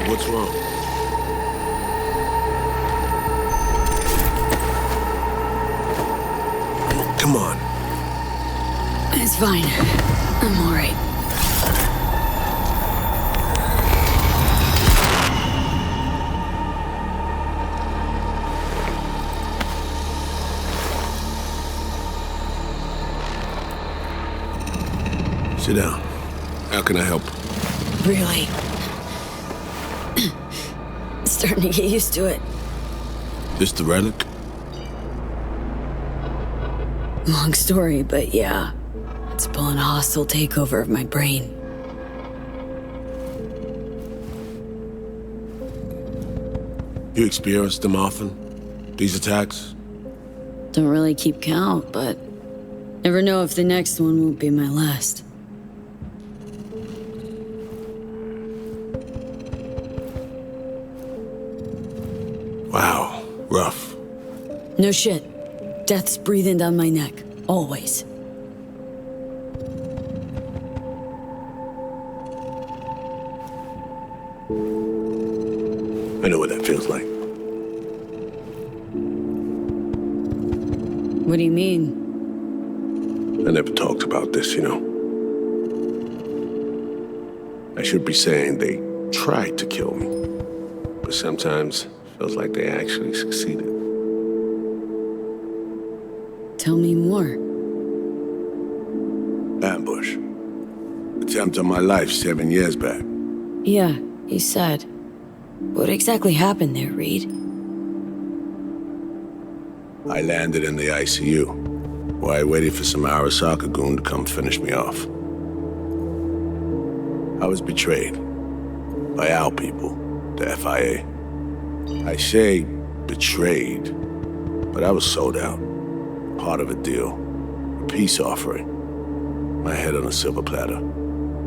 What's wrong? Come on. It's fine. I'm all right. Sit down. How can I help? Really? Starting to get used to it. This the relic? Long story, but yeah. It's pulling a hostile takeover of my brain. You experience them often? These attacks? Don't really keep count, but never know if the next one won't be my last. Wow, rough. No shit. Death's breathing down my neck. Always. feels like. What do you mean? I never talked about this, you know. I should be saying they tried to kill me, but sometimes it feels like they actually succeeded. Tell me more. Ambush. Attempt on my life 7 years back. Yeah, you said. What exactly happened there, Reed? I landed in the ICU, while I waited for some Arasaka goon to come finish me off. I was betrayed by our people, the FIA. I say betrayed, but I was sold out. Part of a deal, a peace offering. My head on a silver platter.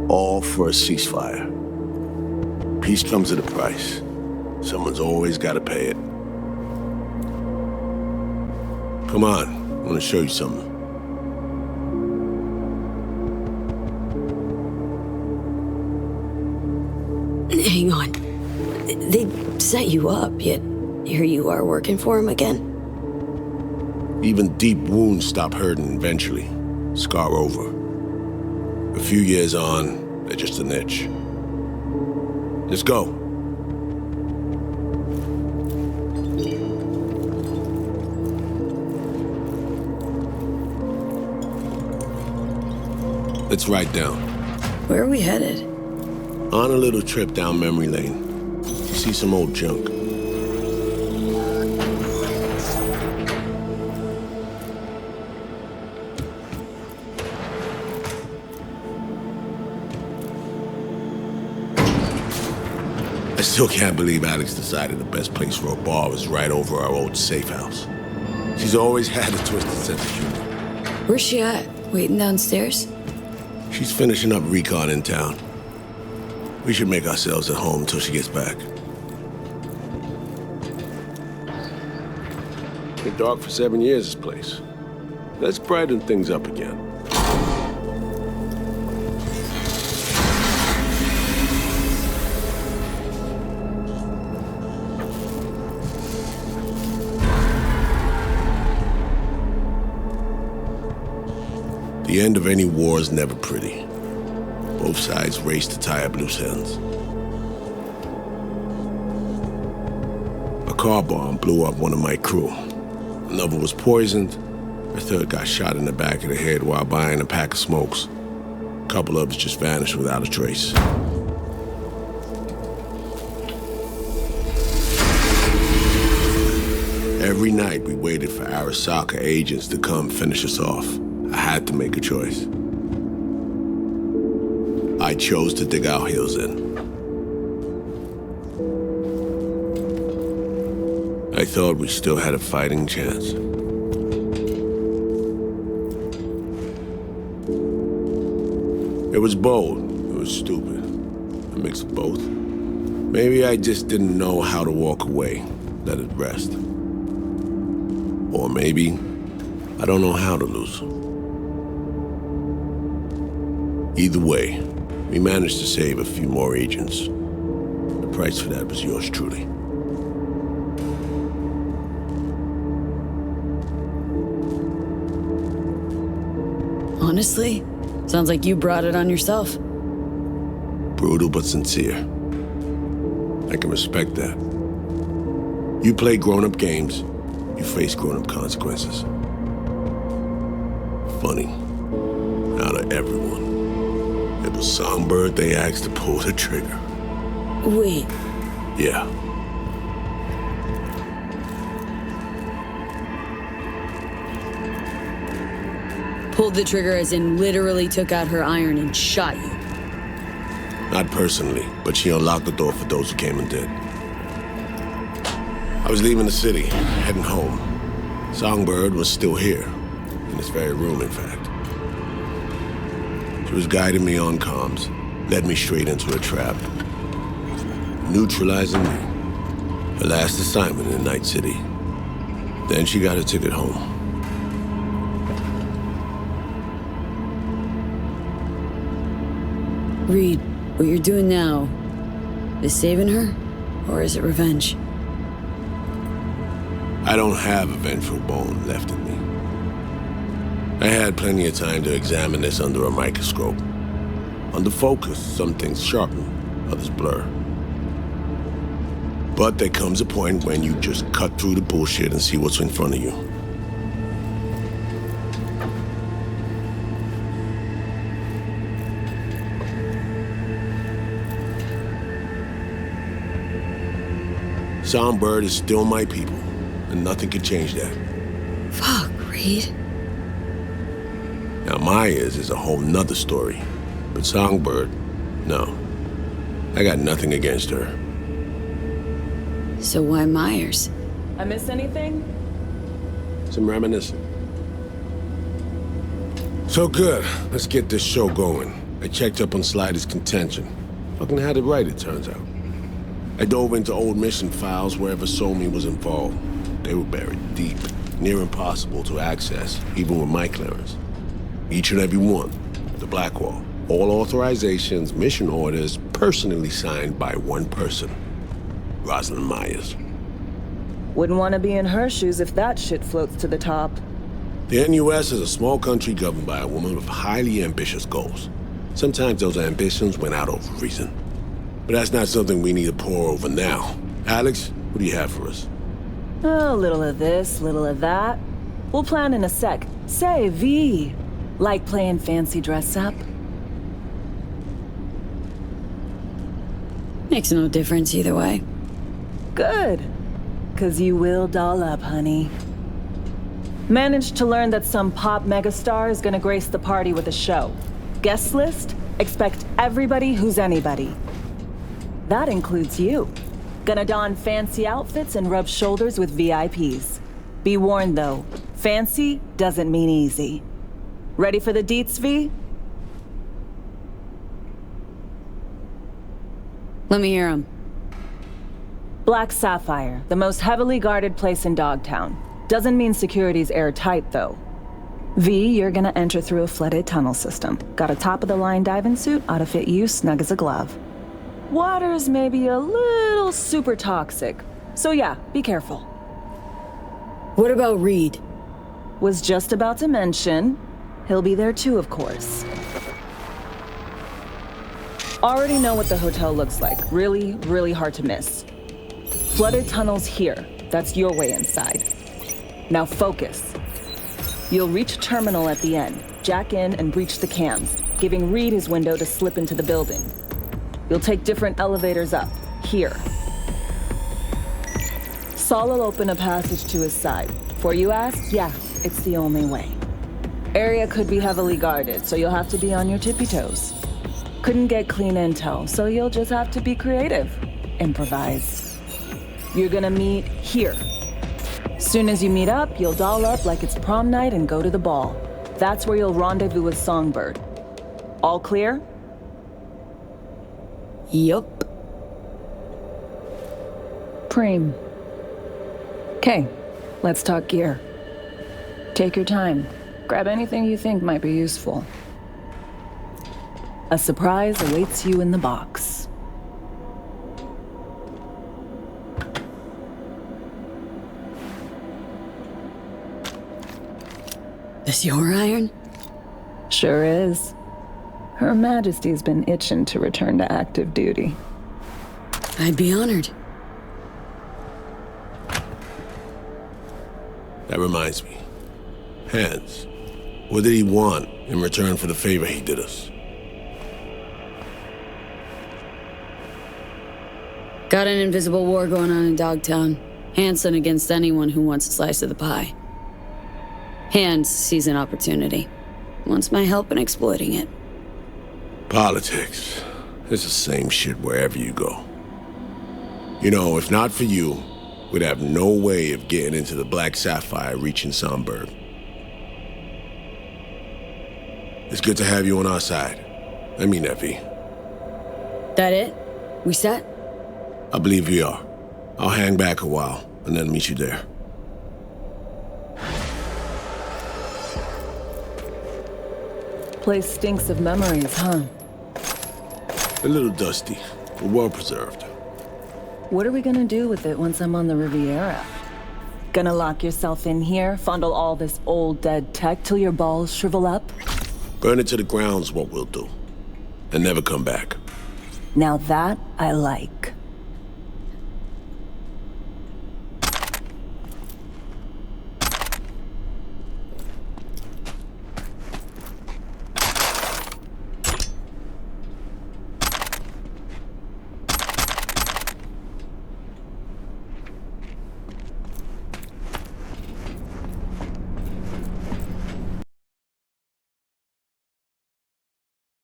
All for a ceasefire. Peace comes at a price. Someone's always got to pay it. Come on, I want to show you something. Hang on. They set you up, yet here you are working for him again? Even deep wounds stop hurting eventually. Scar over. A few years on, they're just an itch. Let's go. Let's ride down. Where are we headed? On a little trip down memory lane. You see some old junk. I still can't believe Alex decided the best place for a bar was right over our old safe house. She's always had a twisted sense of humor. Where's she at? Waiting downstairs? She's finishing up recon in town. We should make ourselves at home until she gets back. Been dark for 7 years, this place. Let's brighten things up again. The end of any war is never pretty. Both sides race to tie up loose ends. A car bomb blew up one of my crew. Another was poisoned. A third got shot in the back of the head while buying a pack of smokes. A couple others just vanished without a trace. Every night we waited for Arasaka agents to come finish us off. I had to make a choice. I chose to dig our heels in. I thought we still had a fighting chance. It was bold. It was stupid. A mix of both. Maybe I just didn't know how to walk away, let it rest. Or maybe I don't know how to lose. Either way, we managed to save a few more agents. The price for that was yours truly. Honestly, sounds like you brought it on yourself. Brutal but sincere. I can respect that. You play grown-up games, you face grown-up consequences. Funny. Out of everyone, it was Songbird they asked to pull the trigger. Wait. Yeah. Pulled the trigger as in literally took out her iron and shot you. Not personally, but she unlocked the door for those who came and did. I was leaving the city, heading home. Songbird was still here, in this very room, in fact. She was guiding me on comms, led me straight into a trap, neutralizing me. Her last assignment in Night-City. Then she got a ticket home. Reed, what you're doing now, is saving her, or is it revenge? I don't have a ventral bone left in me. I had plenty of time to examine this under a microscope. Under focus, some things sharpen, others blur. But there comes a point when you just cut through the bullshit and see what's in front of you. Songbird is still my people, and nothing can change that. Fuck, Reed. Now Myers is a whole nother story, but Songbird, no. I got nothing against her. So why Myers? I miss anything? Some reminiscing. So good, let's get this show going. I checked up on Slider's contention. Fucking had it right, it turns out. I dove into old mission files wherever Somi was involved. They were buried deep, near impossible to access, even with my clearance. Each and every one, the Blackwall. All authorizations, mission orders, personally signed by one person, Rozalin Myers. Wouldn't want to be in her shoes if that shit floats to the top. The NUS is a small country governed by a woman with highly ambitious goals. Sometimes those ambitions went out over reason. But that's not something we need to pour over now. Alex, what do you have for us? A little of this, little of that. We'll plan in a sec. Say, V, like playing fancy dress up? Makes no difference either way. Good. 'Cause you will doll up, honey. Managed to learn that some pop megastar is gonna grace the party with a show. Guest list? Expect everybody who's anybody. That includes you. Gonna don fancy outfits and rub shoulders with VIPs. Be warned though, fancy doesn't mean easy. Ready for the deets, V? Let me hear 'em. Black Sapphire, the most heavily guarded place in Dogtown. Doesn't mean security's airtight though. V, you're gonna enter through a flooded tunnel system. Got a top-of-the-line diving suit, ought to fit you snug as a glove. Water's maybe a little super toxic. So yeah, be careful. What about Reed? Was just about to mention. He'll be there too, of course. Already know what the hotel looks like. Really, really hard to miss. Flooded tunnels here. That's your way inside. Now focus. You'll reach a terminal at the end. Jack in and breach the cams, giving Reed his window to slip into the building. You'll take different elevators up, here. Saul will open a passage to his side. Before you ask, yeah, it's the only way. Area could be heavily guarded, so you'll have to be on your tippy toes. Couldn't get clean intel, so you'll just have to be creative. Improvise. You're gonna meet here. Soon as you meet up, you'll doll up like it's prom night and go to the ball. That's where you'll rendezvous with Songbird. All clear? Yup. Preem. Okay, let's talk gear. Take your time. Grab anything you think might be useful. A surprise awaits you in the box. This your iron? Sure is. Her Majesty's been itching to return to active duty. I'd be honored. That reminds me. Hans, what did he want in return for the favor he did us? Got an invisible war going on in Dogtown. Hanson against anyone who wants a slice of the pie. Hans sees an opportunity. Wants my help in exploiting it. Politics. It's the same shit wherever you go. You know, if not for you, we'd have no way of getting into the Black Sapphire reaching Songbird. It's good to have you on our side. I mean that, V. That it? We set? I believe we are. I'll hang back a while and then meet you there. Place stinks of memories, huh? A little dusty, but well preserved. What are we gonna do with it once I'm on the Riviera? Gonna lock yourself in here, fondle all this old dead tech till your balls shrivel up? Burn it to the ground's what we'll do. And never come back. Now that I like.